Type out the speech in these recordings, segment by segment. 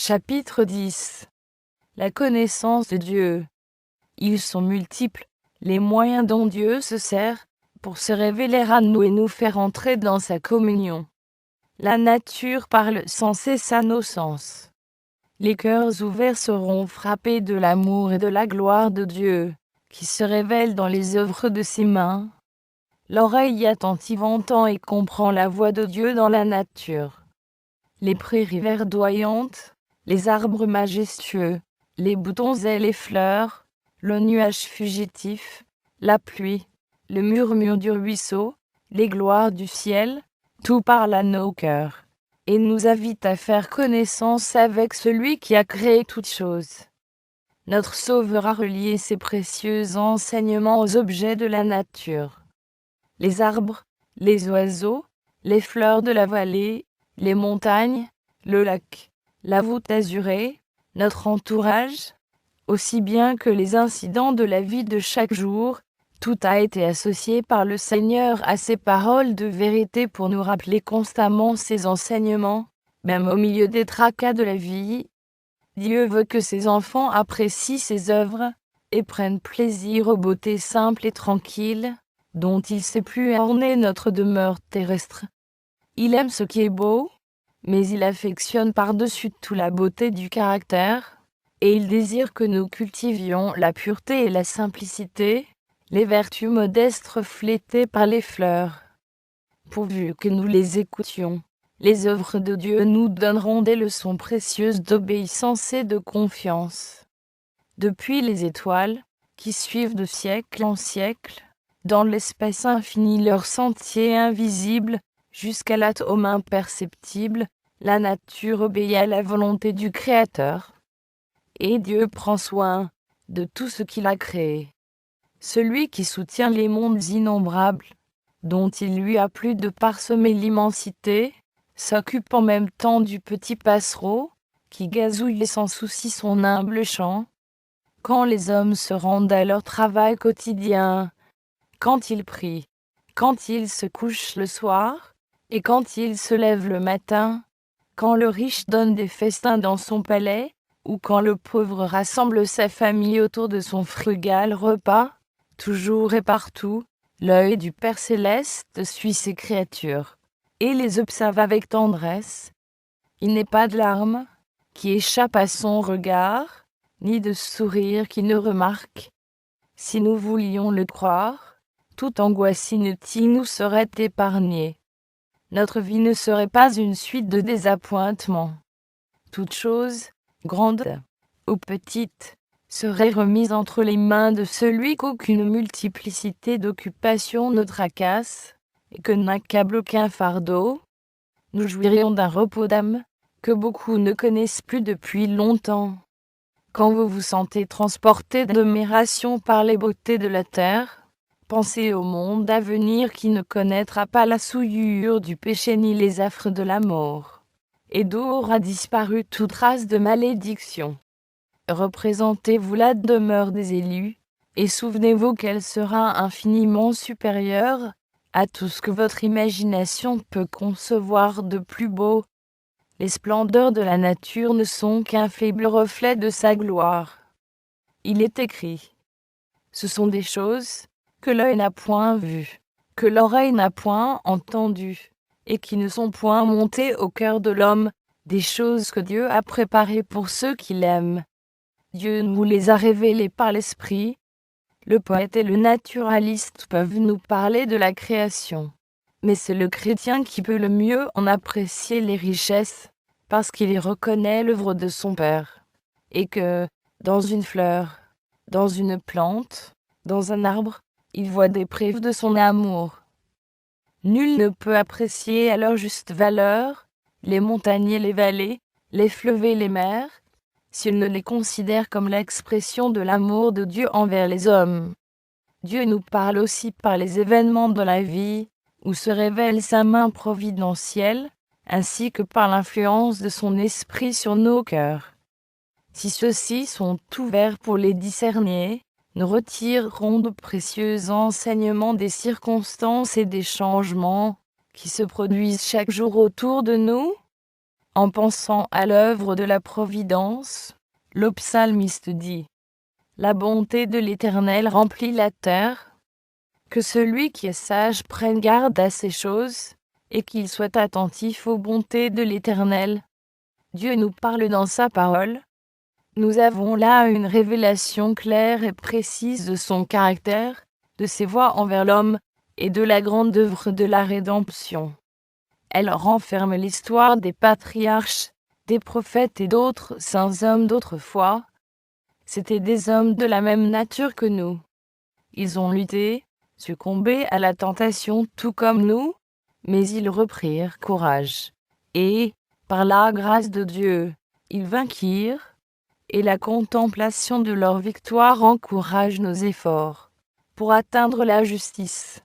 Chapitre 10. La connaissance de Dieu. Ils sont multiples, les moyens dont Dieu se sert, pour se révéler à nous et nous faire entrer dans sa communion. La nature parle sans cesse à nos sens. Les cœurs ouverts seront frappés de l'amour et de la gloire de Dieu, qui se révèle dans les œuvres de ses mains. L'oreille attentive entend et comprend la voix de Dieu dans la nature. Les prairies verdoyantes, les arbres majestueux, les boutons et les fleurs, le nuage fugitif, la pluie, le murmure du ruisseau, les gloires du ciel, tout parle à nos cœurs, et nous invite à faire connaissance avec celui qui a créé toutes choses. Notre Sauveur a relié ses précieux enseignements aux objets de la nature. Les arbres, les oiseaux, les fleurs de la vallée, les montagnes, le lac, la voûte azurée, notre entourage, aussi bien que les incidents de la vie de chaque jour, tout a été associé par le Seigneur à ses paroles de vérité pour nous rappeler constamment ses enseignements, même au milieu des tracas de la vie. Dieu veut que ses enfants apprécient ses œuvres, et prennent plaisir aux beautés simples et tranquilles, dont il sait plus orner notre demeure terrestre. Il aime ce qui est beau, mais il affectionne par-dessus tout la beauté du caractère, et il désire que nous cultivions la pureté et la simplicité, les vertus modestes reflétées par les fleurs. Pourvu que nous les écoutions, les œuvres de Dieu nous donneront des leçons précieuses d'obéissance et de confiance. Depuis les étoiles, qui suivent de siècle en siècle, dans l'espace infini leur sentier invisible, jusqu'à l'atome imperceptible, la nature obéit à la volonté du Créateur. Et Dieu prend soin de tout ce qu'il a créé. Celui qui soutient les mondes innombrables, dont il lui a plu de parsemer l'immensité, s'occupe en même temps du petit passereau, qui gazouille sans souci son humble chant. Quand les hommes se rendent à leur travail quotidien, quand ils prient, quand ils se couchent le soir, et quand ils se lèvent le matin, quand le riche donne des festins dans son palais, ou quand le pauvre rassemble sa famille autour de son frugal repas, toujours et partout, l'œil du Père céleste suit ses créatures, et les observe avec tendresse. Il n'est pas de larmes qui échappent à son regard, ni de sourire qui ne remarque. Si nous voulions le croire, toute angoisse inutile nous serait épargnée. Notre vie ne serait pas une suite de désappointements. Toute chose, grande ou petite, serait remise entre les mains de celui qu'aucune multiplicité d'occupations ne tracasse, et que n'accable aucun fardeau. Nous jouirions d'un repos d'âme, que beaucoup ne connaissent plus depuis longtemps. Quand vous vous sentez transporté d'admiration par les beautés de la terre, pensez au monde à venir qui ne connaîtra pas la souillure du péché ni les affres de la mort, et d'où aura disparu toute trace de malédiction. Représentez-vous la demeure des élus, et souvenez-vous qu'elle sera infiniment supérieure à tout ce que votre imagination peut concevoir de plus beau. Les splendeurs de la nature ne sont qu'un faible reflet de sa gloire. Il est écrit: ce sont des choses que l'œil n'a point vues, que l'oreille n'a point entendues, et qui ne sont point montées au cœur de l'homme, des choses que Dieu a préparées pour ceux qui l'aiment. Dieu nous les a révélées par l'Esprit. Le poète et le naturaliste peuvent nous parler de la création, mais c'est le chrétien qui peut le mieux en apprécier les richesses, parce qu'il y reconnaît l'œuvre de son Père, et que, dans une fleur, dans une plante, dans un arbre, il voit des preuves de son amour. Nul ne peut apprécier à leur juste valeur les montagnes et les vallées, les fleuves et les mers, s'il ne les considère comme l'expression de l'amour de Dieu envers les hommes. Dieu nous parle aussi par les événements de la vie, où se révèle sa main providentielle, ainsi que par l'influence de son esprit sur nos cœurs. Si ceux-ci sont ouverts pour les discerner, nous retirerons de précieux enseignements des circonstances et des changements qui se produisent chaque jour autour de nous. En pensant à l'œuvre de la providence, le psalmiste dit : La bonté de l'Éternel remplit la terre. Que celui qui est sage prenne garde à ces choses, et qu'il soit attentif aux bontés de l'Éternel. Dieu nous parle dans sa parole. Nous avons là une révélation claire et précise de son caractère, de ses voies envers l'homme, et de la grande œuvre de la rédemption. Elle renferme l'histoire des patriarches, des prophètes et d'autres saints hommes d'autrefois. C'étaient des hommes de la même nature que nous. Ils ont lutté, succombé à la tentation tout comme nous, mais ils reprirent courage. Et, par la grâce de Dieu, ils vainquirent, et la contemplation de leur victoire encourage nos efforts pour atteindre la justice.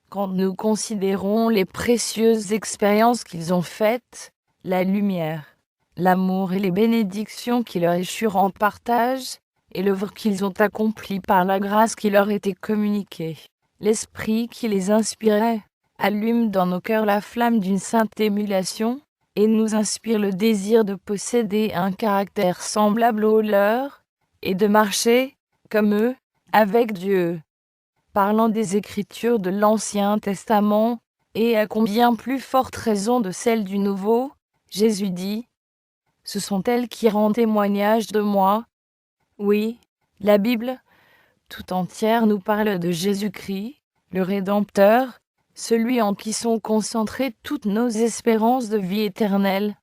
Quand nous considérons les précieuses expériences qu'ils ont faites, la lumière, l'amour et les bénédictions qui leur échurent en partage, et l'œuvre qu'ils ont accomplie par la grâce qui leur était communiquée, l'esprit qui les inspirait, allume dans nos cœurs la flamme d'une sainte émulation, et nous inspire le désir de posséder un caractère semblable au leur, et de marcher, comme eux, avec Dieu. Parlant des Écritures de l'Ancien Testament, et à combien plus forte raison de celles du Nouveau, Jésus dit : Ce sont elles qui rendent témoignage de moi. Oui, la Bible, tout entière nous parle de Jésus-Christ, le Rédempteur, celui en qui sont concentrées toutes nos espérances de vie éternelle.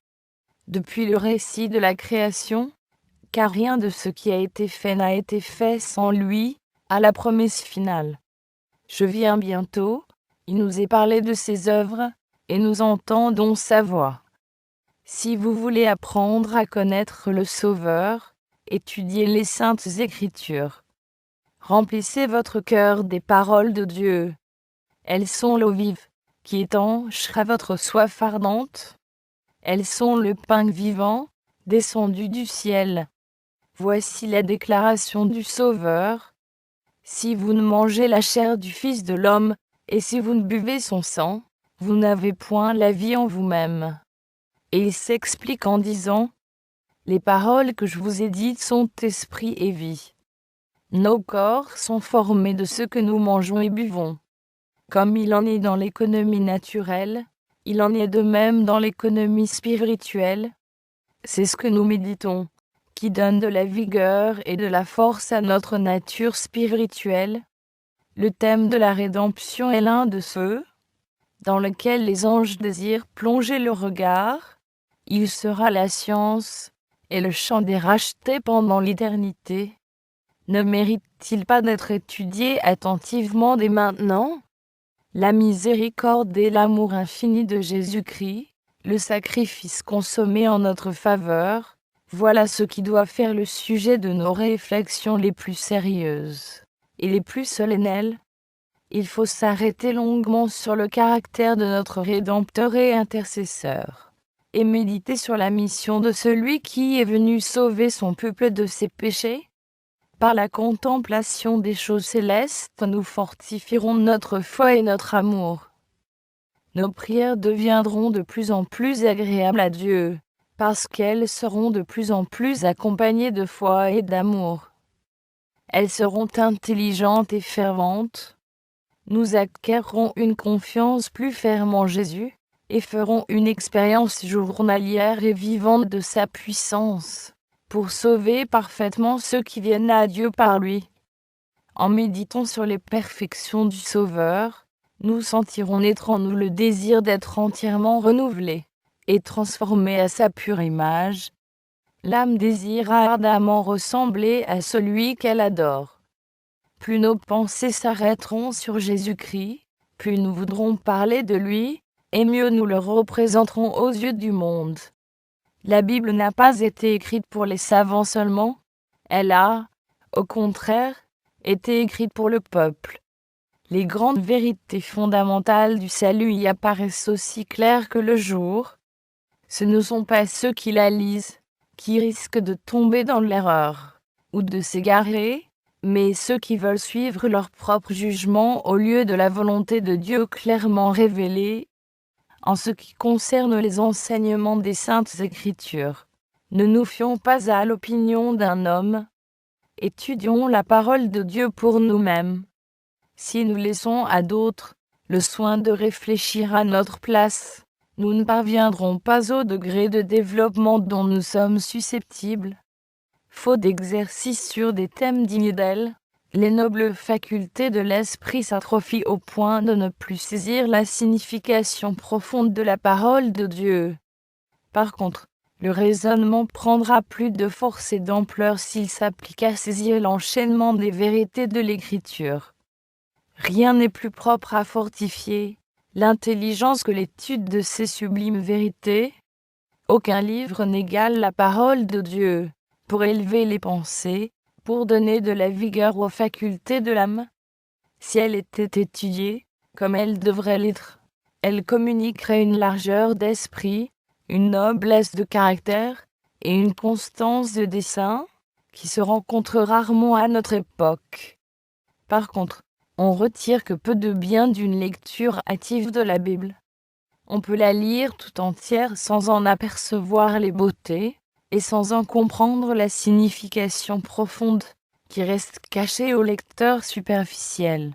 Depuis le récit de la création, car rien de ce qui a été fait n'a été fait sans lui, à la promesse finale. Je viens bientôt, il nous est parlé de ses œuvres, et nous entendons sa voix. Si vous voulez apprendre à connaître le Sauveur, étudiez les saintes Écritures. Remplissez votre cœur des paroles de Dieu. Elles sont l'eau vive, qui étanchera votre soif ardente. Elles sont le pain vivant, descendu du ciel. Voici la déclaration du Sauveur. Si vous ne mangez la chair du Fils de l'homme, et si vous ne buvez son sang, vous n'avez point la vie en vous-même. Et il s'explique en disant : Les paroles que je vous ai dites sont esprit et vie. Nos corps sont formés de ce que nous mangeons et buvons. Comme il en est dans l'économie naturelle, il en est de même dans l'économie spirituelle. C'est ce que nous méditons, qui donne de la vigueur et de la force à notre nature spirituelle. Le thème de la rédemption est l'un de ceux dans lequel les anges désirent plonger le regard. Il sera la science et le chant des rachetés pendant l'éternité. Ne mérite-t-il pas d'être étudié attentivement dès maintenant ? La miséricorde et l'amour infini de Jésus-Christ, le sacrifice consommé en notre faveur, voilà ce qui doit faire le sujet de nos réflexions les plus sérieuses et les plus solennelles. Il faut s'arrêter longuement sur le caractère de notre Rédempteur et intercesseur, et méditer sur la mission de celui qui est venu sauver son peuple de ses péchés. Par la contemplation des choses célestes, nous fortifierons notre foi et notre amour. Nos prières deviendront de plus en plus agréables à Dieu, parce qu'elles seront de plus en plus accompagnées de foi et d'amour. Elles seront intelligentes et ferventes. Nous acquerrons une confiance plus ferme en Jésus, et ferons une expérience journalière et vivante de sa puissance, pour sauver parfaitement ceux qui viennent à Dieu par lui. En méditant sur les perfections du Sauveur, nous sentirons naître en nous le désir d'être entièrement renouvelé et transformé à sa pure image. L'âme désire ardemment ressembler à celui qu'elle adore. Plus nos pensées s'arrêteront sur Jésus-Christ, plus nous voudrons parler de lui, et mieux nous le représenterons aux yeux du monde. La Bible n'a pas été écrite pour les savants seulement, elle a, au contraire, été écrite pour le peuple. Les grandes vérités fondamentales du salut y apparaissent aussi claires que le jour. Ce ne sont pas ceux qui la lisent, qui risquent de tomber dans l'erreur, ou de s'égarer, mais ceux qui veulent suivre leur propre jugement au lieu de la volonté de Dieu clairement révélée. En ce qui concerne les enseignements des Saintes Écritures, ne nous fions pas à l'opinion d'un homme. Étudions la parole de Dieu pour nous-mêmes. Si nous laissons à d'autres le soin de réfléchir à notre place, nous ne parviendrons pas au degré de développement dont nous sommes susceptibles. Faute d'exercice sur des thèmes dignes d'elle, les nobles facultés de l'esprit s'atrophient au point de ne plus saisir la signification profonde de la parole de Dieu. Par contre, le raisonnement prendra plus de force et d'ampleur s'il s'applique à saisir l'enchaînement des vérités de l'Écriture. Rien n'est plus propre à fortifier l'intelligence que l'étude de ces sublimes vérités. Aucun livre n'égale la parole de Dieu pour élever les pensées, pour donner de la vigueur aux facultés de l'âme. Si elle était étudiée, comme elle devrait l'être, elle communiquerait une largeur d'esprit, une noblesse de caractère et une constance de dessein qui se rencontrent rarement à notre époque. Par contre, on retire que peu de bien d'une lecture hâtive de la Bible. On peut la lire tout entière sans en apercevoir les beautés et sans en comprendre la signification profonde qui reste cachée au lecteur superficiel.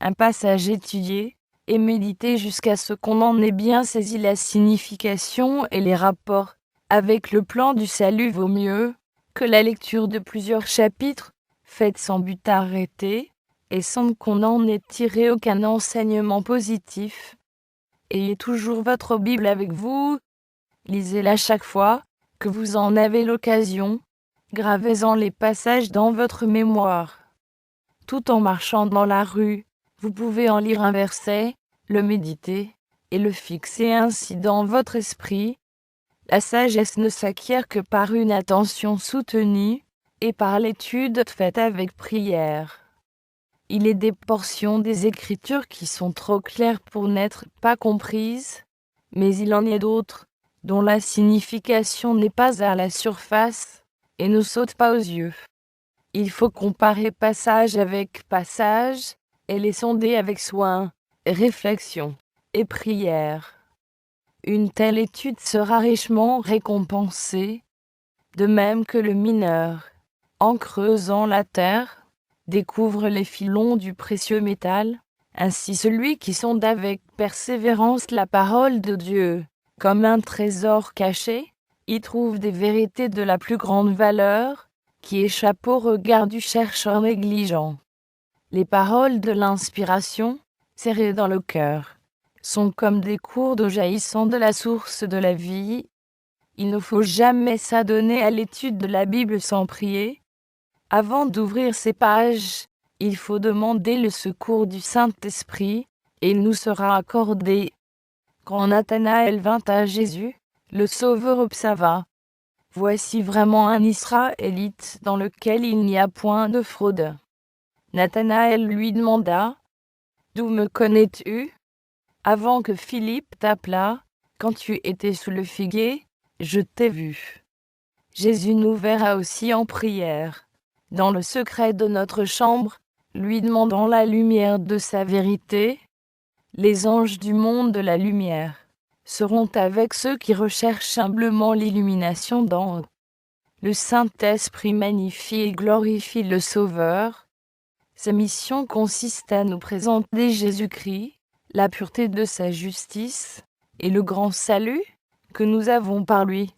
Un passage étudié et médité jusqu'à ce qu'on en ait bien saisi la signification et les rapports avec le plan du salut vaut mieux que la lecture de plusieurs chapitres faite sans but arrêté et sans qu'on en ait tiré aucun enseignement positif. Ayez toujours votre Bible avec vous, lisez-la chaque fois que vous en avez l'occasion, gravez-en les passages dans votre mémoire. Tout en marchant dans la rue, vous pouvez en lire un verset, le méditer, et le fixer ainsi dans votre esprit. La sagesse ne s'acquiert que par une attention soutenue, et par l'étude faite avec prière. Il est des portions des Écritures qui sont trop claires pour n'être pas comprises, mais il en est d'autres, dont la signification n'est pas à la surface, et ne saute pas aux yeux. Il faut comparer passage avec passage, et les sonder avec soin, réflexion et prière. Une telle étude sera richement récompensée, de même que le mineur, en creusant la terre, découvre les filons du précieux métal. Ainsi celui qui sonde avec persévérance la parole de Dieu, comme un trésor caché, y trouve des vérités de la plus grande valeur, qui échappent au regard du chercheur négligent. Les paroles de l'inspiration, serrées dans le cœur, sont comme des cours d'eau jaillissant de la source de la vie. Il ne faut jamais s'adonner à l'étude de la Bible sans prier. Avant d'ouvrir ces pages, il faut demander le secours du Saint-Esprit, et il nous sera accordé. Quand Nathanaël vint à Jésus, le Sauveur observa. Voici vraiment un Israélite dans lequel il n'y a point de fraude. Nathanaël lui demanda, « D'où me connais-tu ? Avant que Philippe t'appelât, quand tu étais sous le figuier, je t'ai vu. » Jésus nous verra aussi en prière, dans le secret de notre chambre, lui demandant la lumière de sa vérité. Les anges du monde de la lumière seront avec ceux qui recherchent humblement l'illumination d'en haut. Le Saint-Esprit magnifie et glorifie le Sauveur. Sa mission consiste à nous présenter Jésus-Christ, la pureté de sa justice, et le grand salut que nous avons par lui.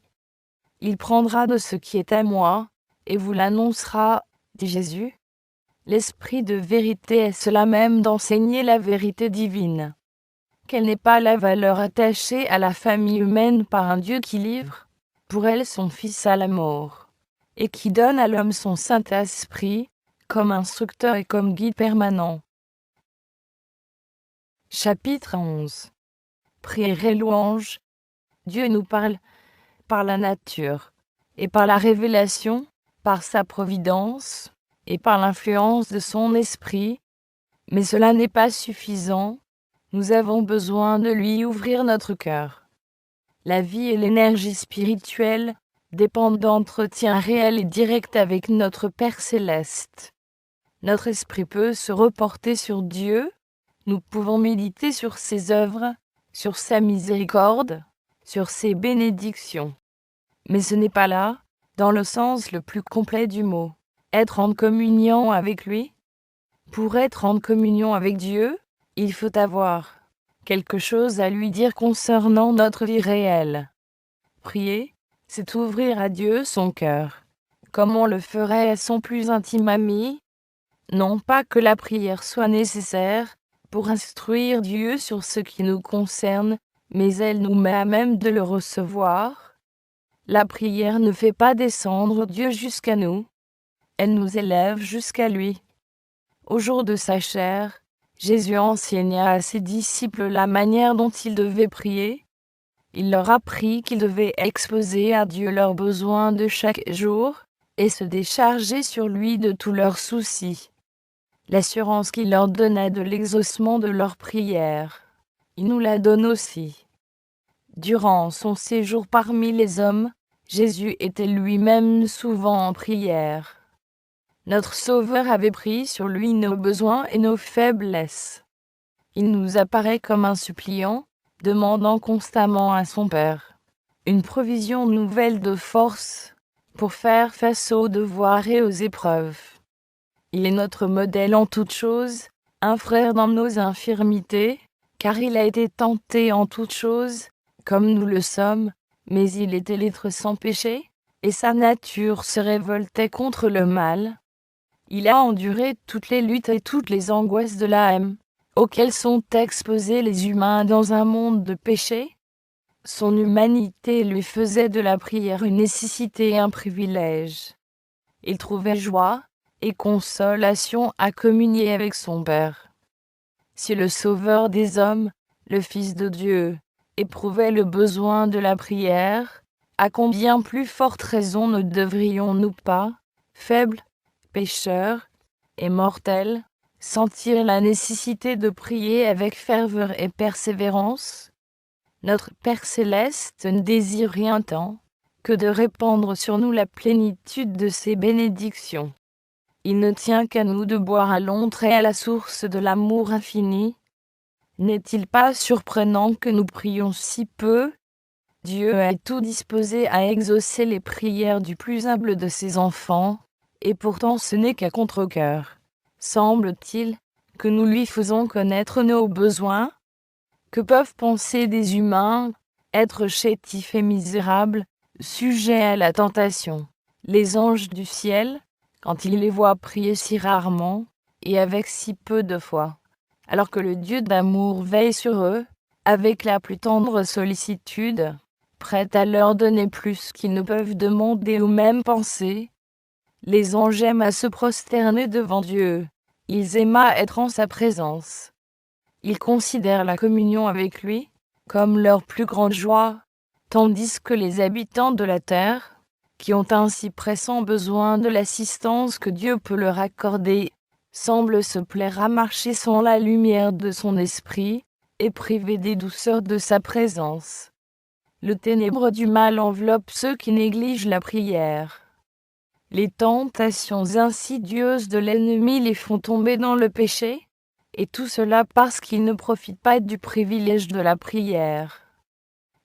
Il prendra de ce qui est à moi, et vous l'annoncera, dit Jésus. L'esprit de vérité est cela même d'enseigner la vérité divine. Quelle n'est pas la valeur attachée à la famille humaine par un Dieu qui livre, pour elle son Fils à la mort, et qui donne à l'homme son Saint-Esprit, comme instructeur et comme guide permanent. Chapitre 11. Prière et louange. Dieu nous parle par la nature, et par la révélation, par sa providence, et par l'influence de son esprit. Mais cela n'est pas suffisant, nous avons besoin de lui ouvrir notre cœur. La vie et l'énergie spirituelle dépendent d'entretiens réels et directs avec notre Père céleste. Notre esprit peut se reporter sur Dieu, nous pouvons méditer sur ses œuvres, sur sa miséricorde, sur ses bénédictions. Mais ce n'est pas là, dans le sens le plus complet du mot, être en communion avec lui. Pour être en communion avec Dieu, il faut avoir quelque chose à lui dire concernant notre vie réelle. Prier, c'est ouvrir à Dieu son cœur, comme on le ferait à son plus intime ami. Non pas que la prière soit nécessaire pour instruire Dieu sur ce qui nous concerne, mais elle nous met à même de le recevoir. La prière ne fait pas descendre Dieu jusqu'à nous, elle nous élève jusqu'à lui. Au jour de sa chair, Jésus enseigna à ses disciples la manière dont ils devaient prier. Il leur apprit qu'ils devaient exposer à Dieu leurs besoins de chaque jour, et se décharger sur lui de tous leurs soucis. L'assurance qu'il leur donna de l'exaucement de leurs prières, il nous la donne aussi. Durant son séjour parmi les hommes, Jésus était lui-même souvent en prière. Notre Sauveur avait pris sur lui nos besoins et nos faiblesses. Il nous apparaît comme un suppliant, demandant constamment à son Père une provision nouvelle de force pour faire face aux devoirs et aux épreuves. Il est notre modèle en toutes choses, un frère dans nos infirmités, car il a été tenté en toutes choses, comme nous le sommes, mais il était l'être sans péché, et sa nature se révoltait contre le mal. Il a enduré toutes les luttes et toutes les angoisses de l'âme, auxquelles sont exposés les humains dans un monde de péché. Son humanité lui faisait de la prière une nécessité et un privilège. Il trouvait joie et consolation à communier avec son Père. Si le Sauveur des hommes, le Fils de Dieu, éprouvait le besoin de la prière, à combien plus forte raison ne devrions-nous pas, faibles, pécheurs et mortels, sentir la nécessité de prier avec ferveur et persévérance? Notre Père céleste ne désire rien tant que de répandre sur nous la plénitude de ses bénédictions. Il ne tient qu'à nous de boire à l'ontre et à la source de l'amour infini. N'est-il pas surprenant que nous prions si peu? Dieu est tout disposé à exaucer les prières du plus humble de ses enfants, et pourtant ce n'est qu'à contre-cœur, semble-t-il, que nous lui faisons connaître nos besoins. Que peuvent penser des humains, êtres chétifs et misérables, sujets à la tentation, les anges du ciel, quand ils les voient prier si rarement, et avec si peu de foi, alors que le Dieu d'amour veille sur eux, avec la plus tendre sollicitude, prêt à leur donner plus qu'ils ne peuvent demander ou même penser. Les anges aiment à se prosterner devant Dieu, ils aiment à être en sa présence. Ils considèrent la communion avec lui comme leur plus grande joie, tandis que les habitants de la terre, qui ont un si pressant besoin de l'assistance que Dieu peut leur accorder, semblent se plaire à marcher sans la lumière de son esprit, et privés des douceurs de sa présence. Le ténèbre du mal enveloppe ceux qui négligent la prière. Les tentations insidieuses de l'ennemi les font tomber dans le péché, et tout cela parce qu'ils ne profitent pas du privilège de la prière.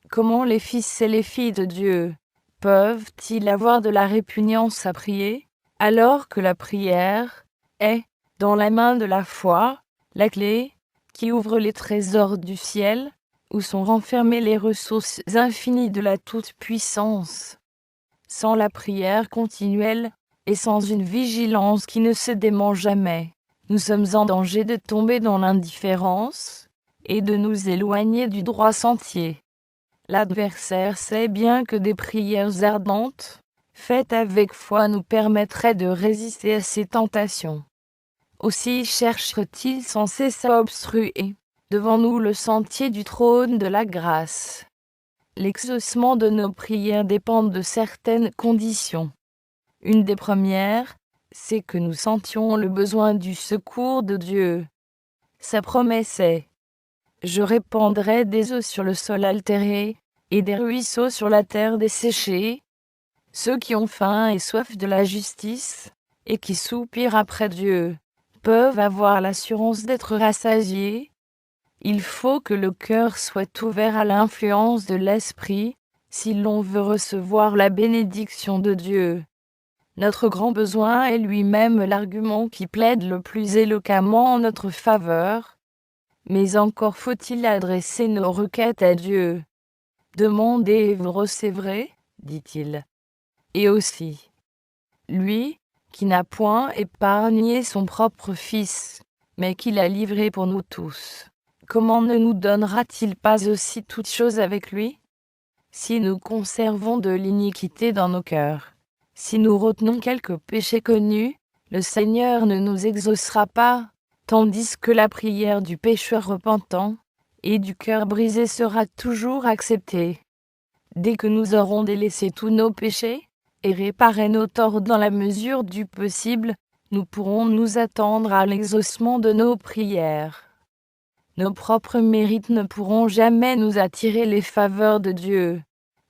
Comment les fils et les filles de Dieu peuvent-ils avoir de la répugnance à prier, alors que la prière est, dans la main de la foi, la clé qui ouvre les trésors du ciel, où sont renfermées les ressources infinies de la toute-puissance? Sans la prière continuelle, et sans une vigilance qui ne se dément jamais, nous sommes en danger de tomber dans l'indifférence, et de nous éloigner du droit sentier. L'adversaire sait bien que des prières ardentes, faites avec foi, nous permettraient de résister à ces tentations. Aussi cherche-t-il sans cesse à obstruer, devant nous, le sentier du trône de la grâce. L'exaucement de nos prières dépend de certaines conditions. Une des premières, c'est que nous sentions le besoin du secours de Dieu. Sa promesse est: je répandrai des eaux sur le sol altéré, et des ruisseaux sur la terre desséchée. Ceux qui ont faim et soif de la justice, et qui soupirent après Dieu, peuvent avoir l'assurance d'être rassasiés. Il faut que le cœur soit ouvert à l'influence de l'Esprit, si l'on veut recevoir la bénédiction de Dieu. Notre grand besoin est lui-même l'argument qui plaide le plus éloquemment en notre faveur. Mais encore faut-il adresser nos requêtes à Dieu. Demandez et vous recevrez, dit-il. Et aussi, lui, qui n'a point épargné son propre Fils, mais qui l'a livré pour nous tous, comment ne nous donnera-t-il pas aussi toutes choses avec lui? Si nous conservons de l'iniquité dans nos cœurs, si nous retenons quelque péché connu, le Seigneur ne nous exaucera pas, tandis que la prière du pécheur repentant et du cœur brisé sera toujours acceptée. Dès que nous aurons délaissé tous nos péchés et réparé nos torts dans la mesure du possible, nous pourrons nous attendre à l'exaucement de nos prières. Nos propres mérites ne pourront jamais nous attirer les faveurs de Dieu.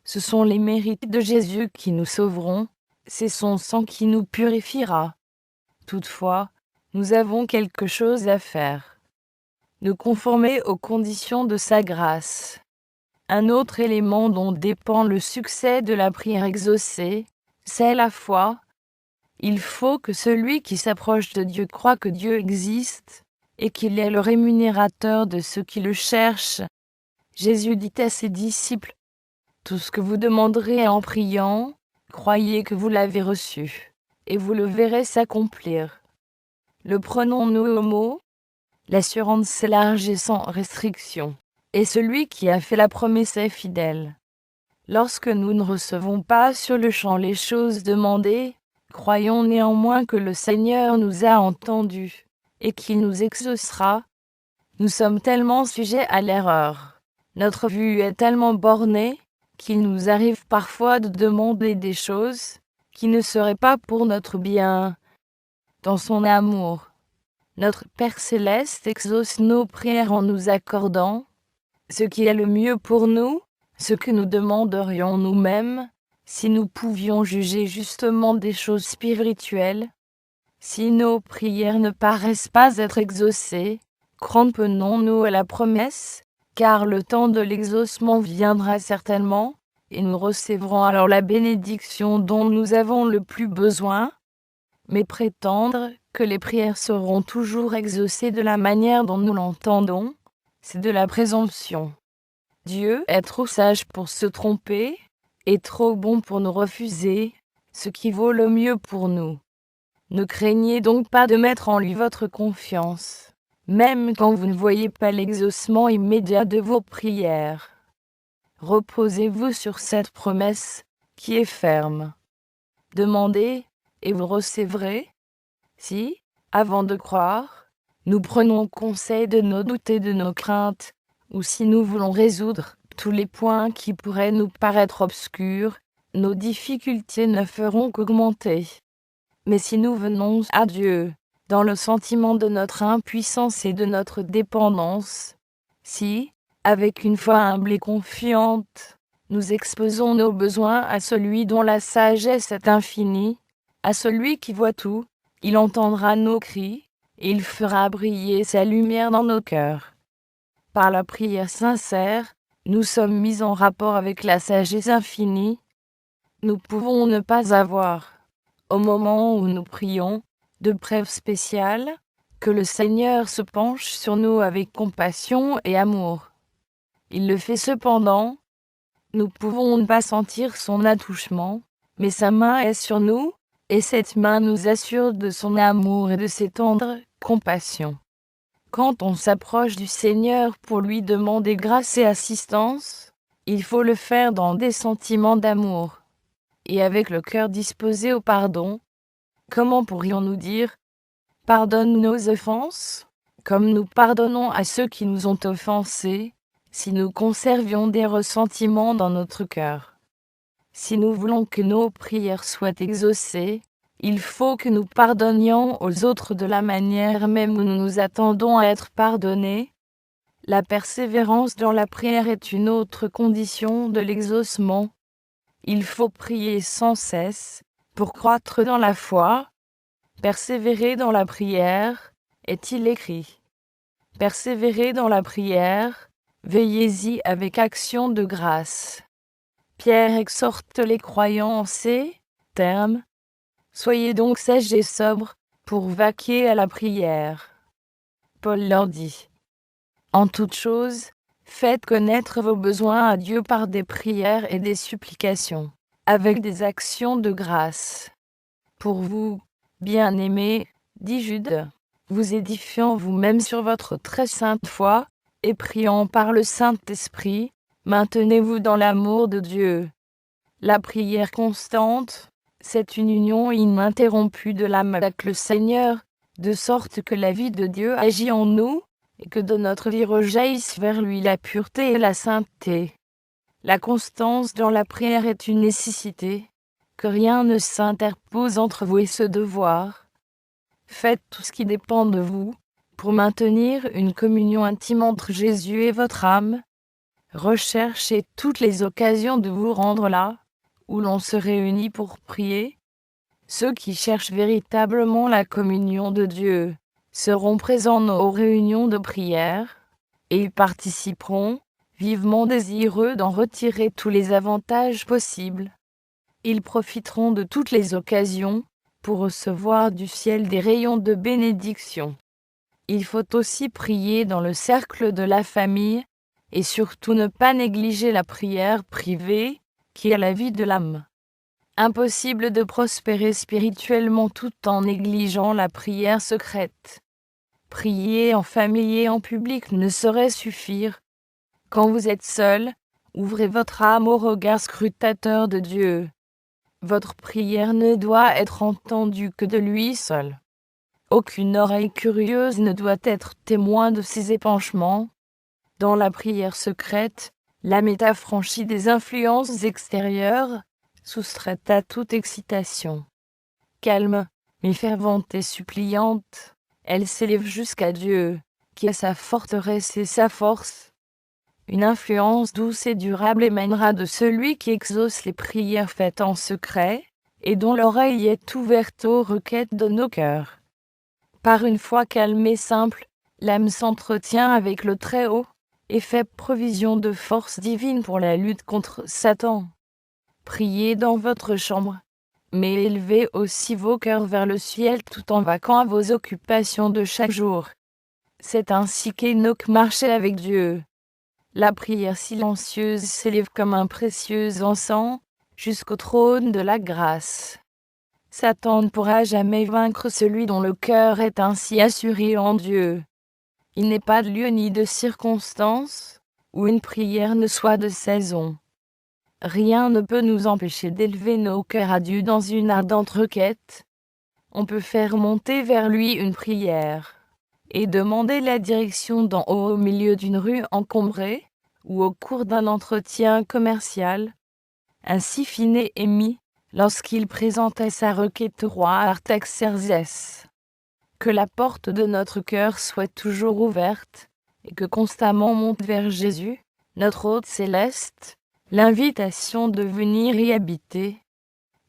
Ce sont les mérites de Jésus qui nous sauveront, c'est son sang qui nous purifiera. Toutefois, nous avons quelque chose à faire. Nous conformer aux conditions de sa grâce. Un autre élément dont dépend le succès de la prière exaucée, c'est la foi. Il faut que celui qui s'approche de Dieu croie que Dieu existe, et qu'il est le rémunérateur de ceux qui le cherchent. Jésus dit à ses disciples, « Tout ce que vous demanderez en priant, croyez que vous l'avez reçu, et vous le verrez s'accomplir. » Le prenons-nous au mot? L'assurance est large et sans restriction, et celui qui a fait la promesse est fidèle. Lorsque nous ne recevons pas sur le champ les choses demandées, croyons néanmoins que le Seigneur nous a entendus, et qu'il nous exaucera. Nous sommes tellement sujets à l'erreur. Notre vue est tellement bornée, qu'il nous arrive parfois de demander des choses qui ne seraient pas pour notre bien. Dans son amour, notre Père céleste exauce nos prières en nous accordant ce qui est le mieux pour nous, ce que nous demanderions nous-mêmes, si nous pouvions juger justement des choses spirituelles. Si nos prières ne paraissent pas être exaucées, cramponnons-nous à la promesse, car le temps de l'exaucement viendra certainement, et nous recevrons alors la bénédiction dont nous avons le plus besoin. Mais prétendre que les prières seront toujours exaucées de la manière dont nous l'entendons, c'est de la présomption. Dieu est trop sage pour se tromper, et trop bon pour nous refuser ce qui vaut le mieux pour nous. Ne craignez donc pas de mettre en lui votre confiance, même quand vous ne voyez pas l'exaucement immédiat de vos prières. Reposez-vous sur cette promesse, qui est ferme. Demandez, et vous recevrez. Si, avant de croire, nous prenons conseil de nos doutes et de nos craintes, ou si nous voulons résoudre tous les points qui pourraient nous paraître obscurs, nos difficultés ne feront qu'augmenter. Mais si nous venons à Dieu, dans le sentiment de notre impuissance et de notre dépendance, si, avec une foi humble et confiante, nous exposons nos besoins à celui dont la sagesse est infinie, à celui qui voit tout, il entendra nos cris, et il fera briller sa lumière dans nos cœurs. Par la prière sincère, nous sommes mis en rapport avec la sagesse infinie. Nous pouvons ne pas avoir, au moment où nous prions, de preuves spéciales, que le Seigneur se penche sur nous avec compassion et amour. Il le fait cependant. Nous pouvons ne pas sentir son attouchement, mais sa main est sur nous, et cette main nous assure de son amour et de ses tendres compassions. Quand on s'approche du Seigneur pour lui demander grâce et assistance, il faut le faire dans des sentiments d'amour, et avec le cœur disposé au pardon. Comment pourrions-nous dire « Pardonne nos offenses » comme nous pardonnons à ceux qui nous ont offensés, si nous conservions des ressentiments dans notre cœur? Si nous voulons que nos prières soient exaucées, il faut que nous pardonnions aux autres de la manière même où nous nous attendons à être pardonnés. La persévérance dans la prière est une autre condition de l'exaucement. Il faut prier sans cesse, pour croître dans la foi. Persévérer dans la prière, est-il écrit. Persévérez dans la prière, veillez-y avec action de grâce. Pierre exhorte les croyants en ces termes. Soyez donc sages et sobres, pour vaquer à la prière. Paul leur dit. En toute chose, faites connaître vos besoins à Dieu par des prières et des supplications, avec des actions de grâce. Pour vous, bien-aimés, dit Jude, vous édifiant vous-même sur votre très sainte foi, et priant par le Saint-Esprit, maintenez-vous dans l'amour de Dieu. La prière constante, c'est une union ininterrompue de l'âme avec le Seigneur, de sorte que la vie de Dieu agit en nous, et que de notre vie rejaillisse vers lui la pureté et la sainteté. La constance dans la prière est une nécessité, que rien ne s'interpose entre vous et ce devoir. Faites tout ce qui dépend de vous, pour maintenir une communion intime entre Jésus et votre âme. Recherchez toutes les occasions de vous rendre là, où l'on se réunit pour prier. Ceux qui cherchent véritablement la communion de Dieu seront présents aux réunions de prière, et y participeront, vivement désireux d'en retirer tous les avantages possibles. Ils profiteront de toutes les occasions, pour recevoir du ciel des rayons de bénédiction. Il faut aussi prier dans le cercle de la famille, et surtout ne pas négliger la prière privée, qui est la vie de l'âme. Impossible de prospérer spirituellement tout en négligeant la prière secrète. Prier en famille et en public ne saurait suffire. Quand vous êtes seul, ouvrez votre âme au regard scrutateur de Dieu. Votre prière ne doit être entendue que de lui seul. Aucune oreille curieuse ne doit être témoin de ses épanchements. Dans la prière secrète, l'âme est affranchie des influences extérieures, soustraite à toute excitation. Calme, mais fervente et suppliante, elle s'élève jusqu'à Dieu, qui est sa forteresse et sa force. Une influence douce et durable émanera de celui qui exauce les prières faites en secret, et dont l'oreille est ouverte aux requêtes de nos cœurs. Par une foi calme et simple, l'âme s'entretient avec le Très-Haut, et fait provision de force divine pour la lutte contre Satan. Priez dans votre chambre, mais élevez aussi vos cœurs vers le ciel tout en vaquant à vos occupations de chaque jour. C'est ainsi qu'Hénoch marchait avec Dieu. La prière silencieuse s'élève comme un précieux encens, jusqu'au trône de la grâce. Satan ne pourra jamais vaincre celui dont le cœur est ainsi assuré en Dieu. Il n'est pas de lieu ni de circonstance, où une prière ne soit de saison. Rien ne peut nous empêcher d'élever nos cœurs à Dieu dans une ardente requête. On peut faire monter vers lui une prière, et demander la direction d'en haut au milieu d'une rue encombrée, ou au cours d'un entretien commercial. Ainsi fit Néhémie, lorsqu'il présentait sa requête au roi Artaxerxès. Que la porte de notre cœur soit toujours ouverte, et que constamment monte vers Jésus, notre hôte céleste, l'invitation de venir y habiter.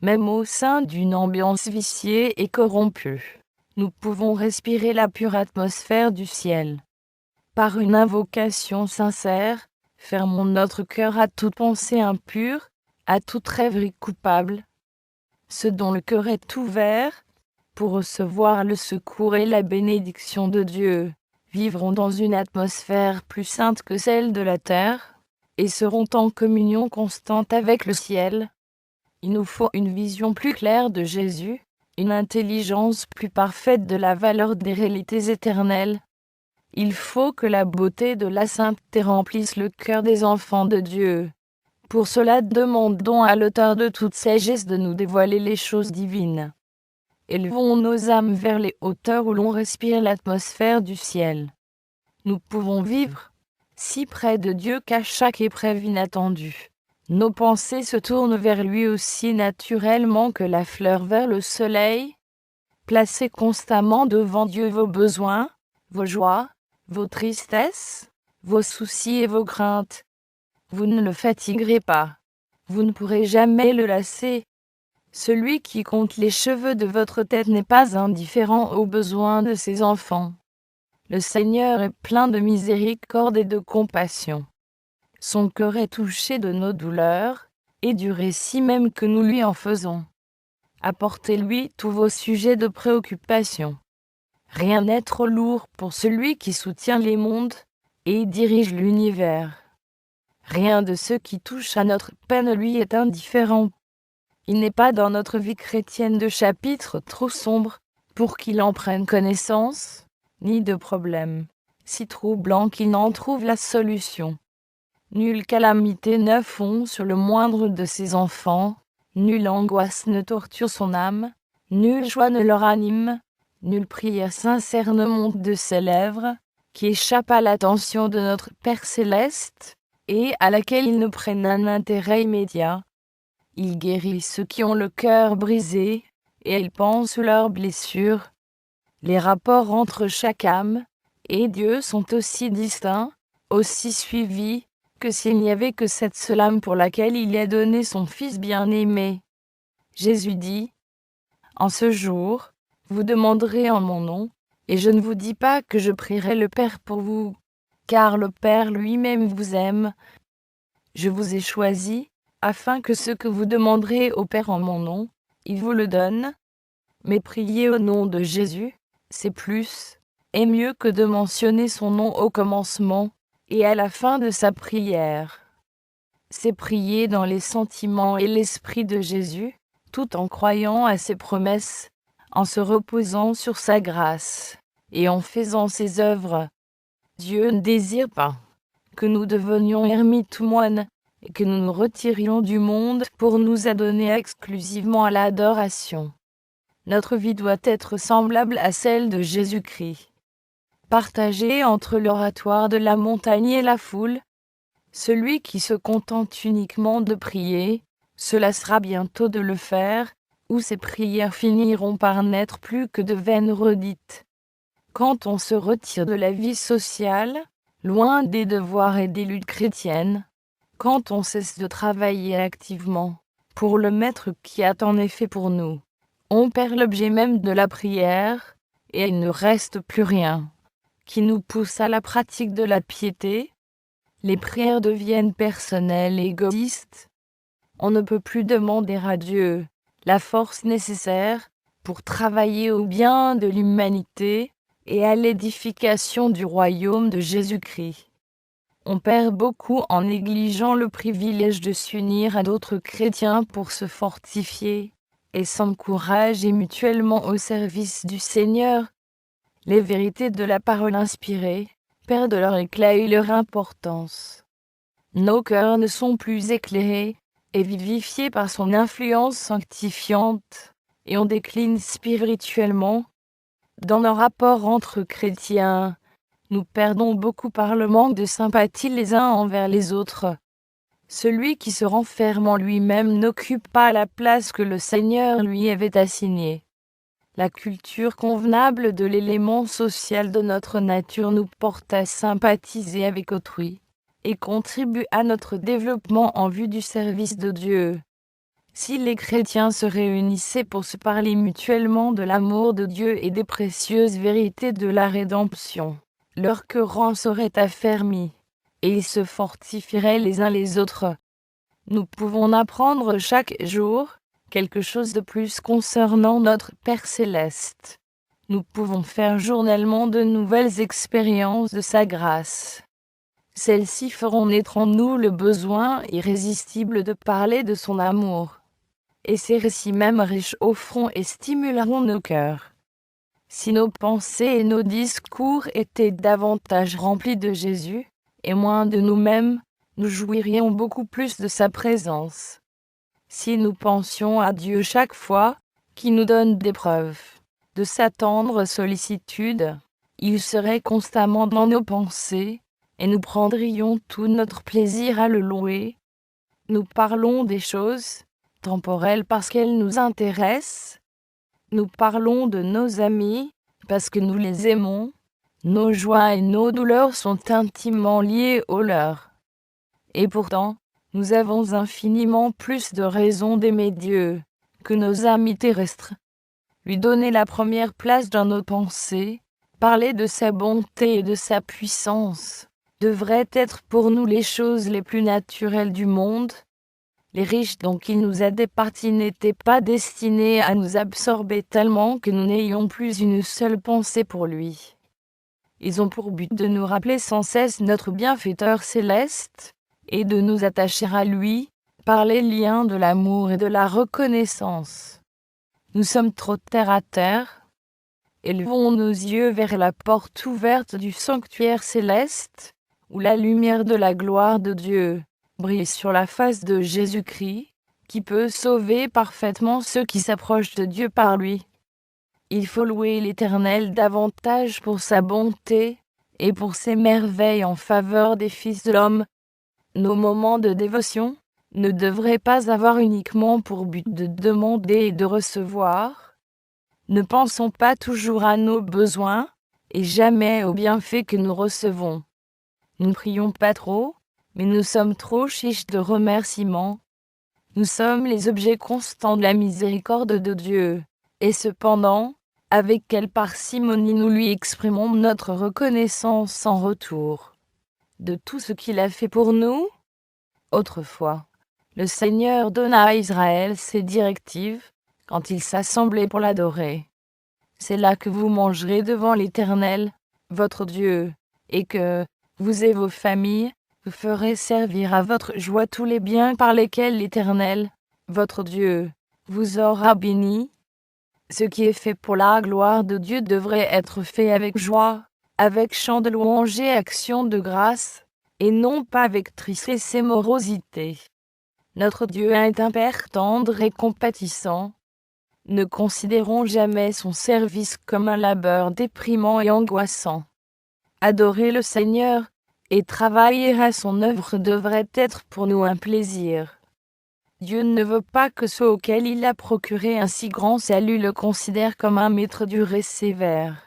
Même au sein d'une ambiance viciée et corrompue, nous pouvons respirer la pure atmosphère du ciel. Par une invocation sincère, fermons notre cœur à toute pensée impure, à toute rêverie coupable. Ceux dont le cœur est ouvert, pour recevoir le secours et la bénédiction de Dieu, vivront dans une atmosphère plus sainte que celle de la terre, et seront en communion constante avec le ciel. Il nous faut une vision plus claire de Jésus, une intelligence plus parfaite de la valeur des réalités éternelles. Il faut que la beauté de la sainteté remplisse le cœur des enfants de Dieu. Pour cela, demandons à l'auteur de toute sagesse de nous dévoiler les choses divines. Élevons nos âmes vers les hauteurs où l'on respire l'atmosphère du ciel. Nous pouvons vivre si près de Dieu qu'à chaque épreuve inattendue, nos pensées se tournent vers lui aussi naturellement que la fleur vers le soleil. Placez constamment devant Dieu vos besoins, vos joies, vos tristesses, vos soucis et vos craintes. Vous ne le fatiguerez pas. Vous ne pourrez jamais le lasser. Celui qui compte les cheveux de votre tête n'est pas indifférent aux besoins de ses enfants. Le Seigneur est plein de miséricorde et de compassion. Son cœur est touché de nos douleurs, et du récit même que nous lui en faisons. Apportez-lui tous vos sujets de préoccupation. Rien n'est trop lourd pour celui qui soutient les mondes, et dirige l'univers. Rien de ce qui touche à notre peine lui est indifférent. Il n'est pas dans notre vie chrétienne de chapitre trop sombre, pour qu'il en prenne connaissance, ni de problème si troublant qu'il n'en trouve la solution. Nulle calamité ne fond sur le moindre de ses enfants, nulle angoisse ne torture son âme, nulle joie ne leur anime, nulle prière sincère ne monte de ses lèvres, qui échappe à l'attention de notre Père céleste, et à laquelle il ne prenne un intérêt immédiat. Il guérit ceux qui ont le cœur brisé, et il pense leurs blessures. Les rapports entre chaque âme et Dieu sont aussi distincts, aussi suivis, que s'il n'y avait que cette seule âme pour laquelle il a donné son Fils bien-aimé. Jésus dit, « En ce jour, vous demanderez en mon nom, et je ne vous dis pas que je prierai le Père pour vous, car le Père lui-même vous aime. Je vous ai choisi, afin que ce que vous demanderez au Père en mon nom, il vous le donne. Mais prier au nom de Jésus, c'est plus et mieux que de mentionner son nom au commencement et à la fin de sa prière. C'est prier dans les sentiments et l'esprit de Jésus, tout en croyant à ses promesses, en se reposant sur sa grâce et en faisant ses œuvres. Dieu ne désire pas que nous devenions ermites ou moines et que nous nous retirions du monde pour nous adonner exclusivement à l'adoration. Notre vie doit être semblable à celle de Jésus-Christ. Partagée entre l'oratoire de la montagne et la foule, celui qui se contente uniquement de prier, se lassera bientôt de le faire, ou ses prières finiront par n'être plus que de vaines redites. Quand on se retire de la vie sociale, loin des devoirs et des luttes chrétiennes, quand on cesse de travailler activement pour le Maître qui a en effet pour nous, on perd l'objet même de la prière, et il ne reste plus rien qui nous pousse à la pratique de la piété. Les prières deviennent personnelles et égoïstes. On ne peut plus demander à Dieu la force nécessaire pour travailler au bien de l'humanité et à l'édification du royaume de Jésus-Christ. On perd beaucoup en négligeant le privilège de s'unir à d'autres chrétiens pour se fortifier et s'encourager mutuellement au service du Seigneur. Les vérités de la parole inspirée perdent leur éclat et leur importance. Nos cœurs ne sont plus éclairés et vivifiés par son influence sanctifiante, et on décline spirituellement. Dans nos rapports entre chrétiens, nous perdons beaucoup par le manque de sympathie les uns envers les autres. Celui qui se renferme en lui-même n'occupe pas la place que le Seigneur lui avait assignée. La culture convenable de l'élément social de notre nature nous porte à sympathiser avec autrui et contribue à notre développement en vue du service de Dieu. Si les chrétiens se réunissaient pour se parler mutuellement de l'amour de Dieu et des précieuses vérités de la rédemption, leur cœur en serait affermi, et ils se fortifieraient les uns les autres. Nous pouvons apprendre chaque jour quelque chose de plus concernant notre Père céleste. Nous pouvons faire journellement de nouvelles expériences de sa grâce. Celles-ci feront naître en nous le besoin irrésistible de parler de son amour. Et ces récits même riches offront et stimuleront nos cœurs. Si nos pensées et nos discours étaient davantage remplis de Jésus, et moins de nous-mêmes, nous jouirions beaucoup plus de sa présence. Si nous pensions à Dieu chaque fois qu'il nous donne des preuves de sa tendre sollicitude, il serait constamment dans nos pensées, et nous prendrions tout notre plaisir à le louer. Nous parlons des choses temporelles parce qu'elles nous intéressent. Nous parlons de nos amis parce que nous les aimons. Nos joies et nos douleurs sont intimement liées aux leurs. Et pourtant, nous avons infiniment plus de raisons d'aimer Dieu que nos amis terrestres. Lui donner la première place dans nos pensées parler de sa bonté et de sa puissance, devrait être pour nous les choses les plus naturelles du monde. Les riches dont il nous a départis n'étaient pas destinés à nous absorber tellement que nous n'ayons plus une seule pensée pour lui. Ils ont pour but de nous rappeler sans cesse notre bienfaiteur céleste, et de nous attacher à lui, par les liens de l'amour et de la reconnaissance. Nous sommes trop terre à terre. Élevons nos yeux vers la porte ouverte du sanctuaire céleste, où la lumière de la gloire de Dieu brille sur la face de Jésus-Christ, qui peut sauver parfaitement ceux qui s'approchent de Dieu par lui. Il faut louer l'Éternel davantage pour sa bonté et pour ses merveilles en faveur des fils de l'homme. Nos moments de dévotion ne devraient pas avoir uniquement pour but de demander et de recevoir. Ne pensons pas toujours à nos besoins et jamais aux bienfaits que nous recevons. Nous ne prions pas trop, mais nous sommes trop chiches de remerciements. Nous sommes les objets constants de la miséricorde de Dieu, et cependant, avec quelle parcimonie nous lui exprimons notre reconnaissance en retour de tout ce qu'il a fait pour nous. Autrefois, le Seigneur donna à Israël ses directives quand il s'assemblait pour l'adorer. C'est là que vous mangerez devant l'Éternel, votre Dieu, et que, vous et vos familles, vous ferez servir à votre joie tous les biens par lesquels l'Éternel, votre Dieu, vous aura béni. Ce qui est fait pour la gloire de Dieu devrait être fait avec joie, avec chant de louange et action de grâce, et non pas avec tristesse et morosité. Notre Dieu est un Père tendre et compatissant. Ne considérons jamais son service comme un labeur déprimant et angoissant. Adorer le Seigneur et travailler à son œuvre devrait être pour nous un plaisir. Dieu ne veut pas que ceux auxquels il a procuré un si grand salut le considèrent comme un maître dur et sévère.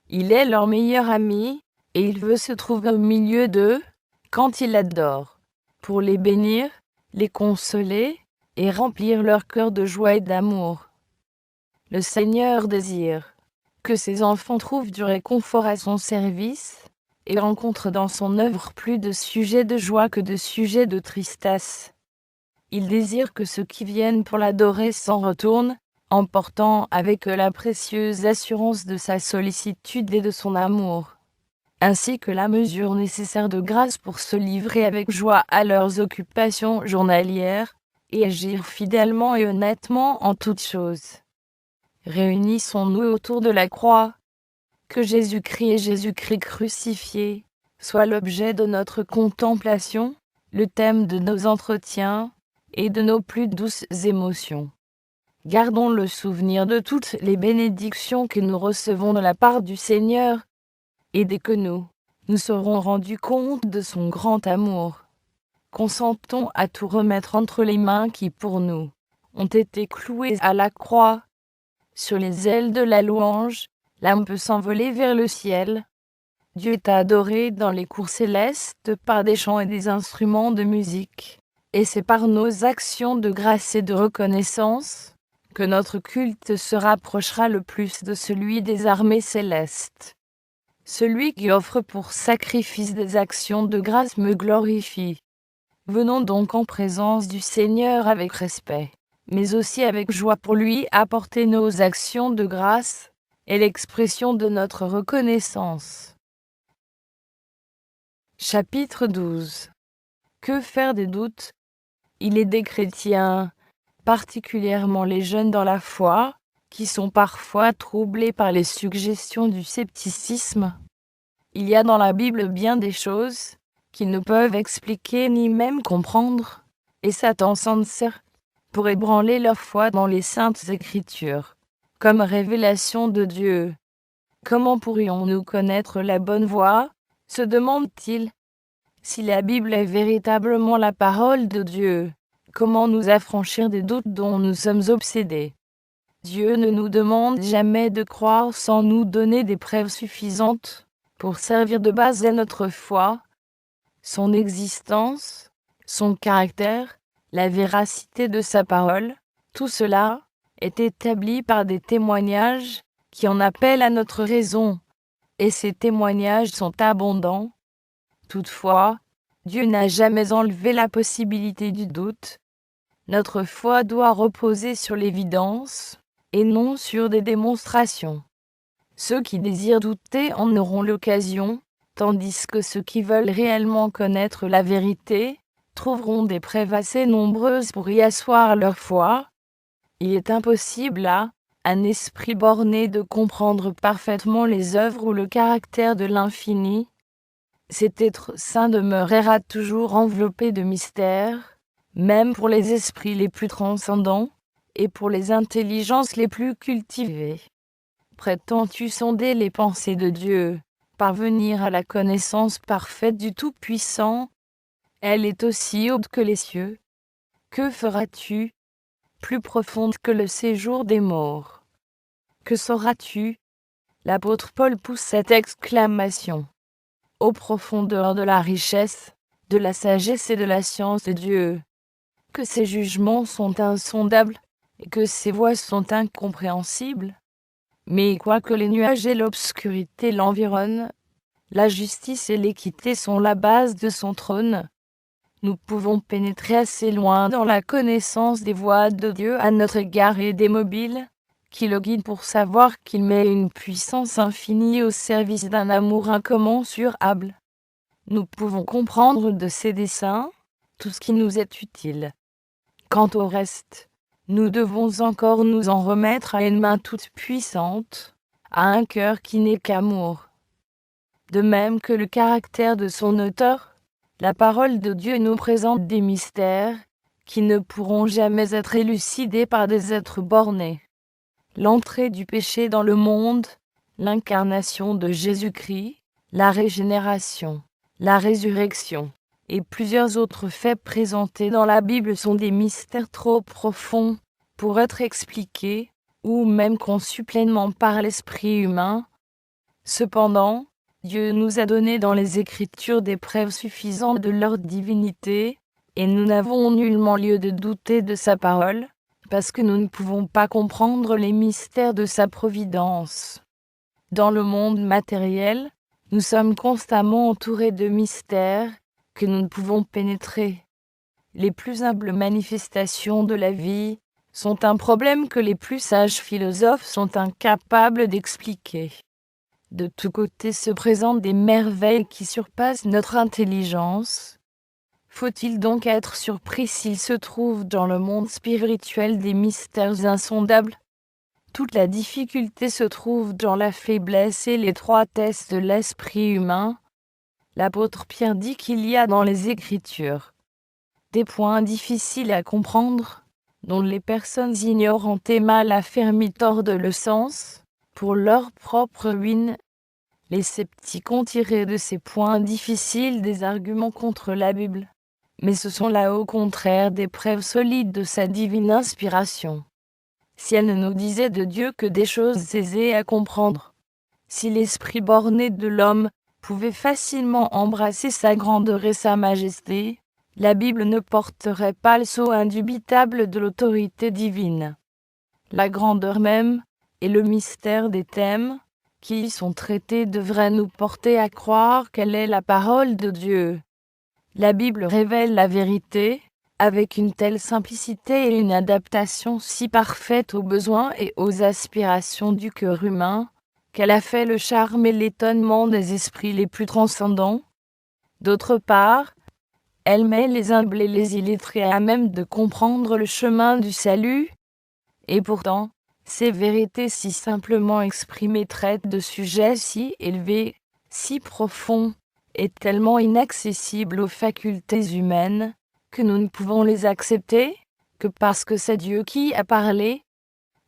Il est leur meilleur ami, et il veut se trouver au milieu d'eux, quand il adore, pour les bénir, les consoler, et remplir leur cœur de joie et d'amour. Le Seigneur désire que ses enfants trouvent du réconfort à son service, et rencontrent dans son œuvre plus de sujets de joie que de sujets de tristesse. Il désire que ceux qui viennent pour l'adorer s'en retournent, emportant avec eux la précieuse assurance de sa sollicitude et de son amour, ainsi que la mesure nécessaire de grâce pour se livrer avec joie à leurs occupations journalières, et agir fidèlement et honnêtement en toutes choses. Réunissons-nous autour de la croix. Que Jésus-Christ et Jésus-Christ crucifié soient l'objet de notre contemplation, le thème de nos entretiens et de nos plus douces émotions. Gardons le souvenir de toutes les bénédictions que nous recevons de la part du Seigneur, et dès que nous serons rendus compte de son grand amour, consentons à tout remettre entre les mains qui pour nous ont été clouées à la croix. Sur les ailes de la louange, l'âme peut s'envoler vers le ciel. Dieu est adoré dans les cours célestes par des chants et des instruments de musique. Et c'est par nos actions de grâce et de reconnaissance que notre culte se rapprochera le plus de celui des armées célestes. Celui qui offre pour sacrifice des actions de grâce me glorifie. Venons donc en présence du Seigneur avec respect, mais aussi avec joie pour lui apporter nos actions de grâce et l'expression de notre reconnaissance. Chapitre 12. Que faire des doutes? Il est des chrétiens, particulièrement les jeunes dans la foi, qui sont parfois troublés par les suggestions du scepticisme. Il y a dans la Bible bien des choses qu'ils ne peuvent expliquer ni même comprendre, et Satan s'en sert pour ébranler leur foi dans les saintes écritures, comme révélation de Dieu. Comment pourrions-nous connaître la bonne voie, se demande-t-il. Si la Bible est véritablement la parole de Dieu, comment nous affranchir des doutes dont nous sommes obsédés? Dieu ne nous demande jamais de croire sans nous donner des preuves suffisantes pour servir de base à notre foi. Son existence, son caractère, la véracité de sa parole, tout cela est établi par des témoignages qui en appellent à notre raison, et ces témoignages sont abondants. Toutefois, Dieu n'a jamais enlevé la possibilité du doute. Notre foi doit reposer sur l'évidence, et non sur des démonstrations. Ceux qui désirent douter en auront l'occasion, tandis que ceux qui veulent réellement connaître la vérité, trouveront des preuves assez nombreuses pour y asseoir leur foi. Il est impossible à un esprit borné de comprendre parfaitement les œuvres ou le caractère de l'infini. Cet être saint demeurera toujours enveloppé de mystères, même pour les esprits les plus transcendants, et pour les intelligences les plus cultivées. Prétends-tu sonder les pensées de Dieu, parvenir à la connaissance parfaite du Tout-Puissant? Elle est aussi haute que les cieux. Que feras-tu? Plus profonde que le séjour des morts. Que sauras-tu? L'apôtre Paul pousse cette exclamation. Aux profondeurs de la richesse, de la sagesse et de la science de Dieu. Que ses jugements sont insondables, et que ses voies sont incompréhensibles. Mais quoique les nuages et l'obscurité l'environnent, la justice et l'équité sont la base de son trône. Nous pouvons pénétrer assez loin dans la connaissance des voies de Dieu à notre égard et des mobiles, qui le guident pour savoir qu'il met une puissance infinie au service d'un amour incommensurable. Nous pouvons comprendre de ses desseins tout ce qui nous est utile. Quant au reste, nous devons encore nous en remettre à une main toute puissante, à un cœur qui n'est qu'amour. De même que le caractère de son auteur, la parole de Dieu nous présente des mystères qui ne pourront jamais être élucidés par des êtres bornés. L'entrée du péché dans le monde, l'incarnation de Jésus-Christ, la régénération, la résurrection, et plusieurs autres faits présentés dans la Bible sont des mystères trop profonds pour être expliqués, ou même conçus pleinement par l'esprit humain. Cependant, Dieu nous a donné dans les Écritures des preuves suffisantes de leur divinité, et nous n'avons nullement lieu de douter de sa parole, parce que nous ne pouvons pas comprendre les mystères de sa providence. Dans le monde matériel, nous sommes constamment entourés de mystères que nous ne pouvons pénétrer. Les plus humbles manifestations de la vie sont un problème que les plus sages philosophes sont incapables d'expliquer. De tous côtés se présentent des merveilles qui surpassent notre intelligence. Faut-il donc être surpris s'il se trouve dans le monde spirituel des mystères insondables? Toute la difficulté se trouve dans la faiblesse et l'étroitesse de l'esprit humain. L'apôtre Pierre dit qu'il y a dans les Écritures des points difficiles à comprendre, dont les personnes ignorantes et mal affermies tordent le sens, pour leur propre ruine. Les sceptiques ont tiré de ces points difficiles des arguments contre la Bible. Mais ce sont là au contraire des preuves solides de sa divine inspiration. Si elle ne nous disait de Dieu que des choses aisées à comprendre, si l'esprit borné de l'homme pouvait facilement embrasser sa grandeur et sa majesté, la Bible ne porterait pas le sceau indubitable de l'autorité divine. La grandeur même, et le mystère des thèmes qui y sont traités devraient nous porter à croire qu'elle est la parole de Dieu. La Bible révèle la vérité, avec une telle simplicité et une adaptation si parfaite aux besoins et aux aspirations du cœur humain, qu'elle a fait le charme et l'étonnement des esprits les plus transcendants. D'autre part, elle met les humbles et les illettrés à même de comprendre le chemin du salut. Et pourtant, ces vérités si simplement exprimées traitent de sujets si élevés, si profonds, et tellement inaccessibles aux facultés humaines, que nous ne pouvons les accepter que parce que c'est Dieu qui a parlé.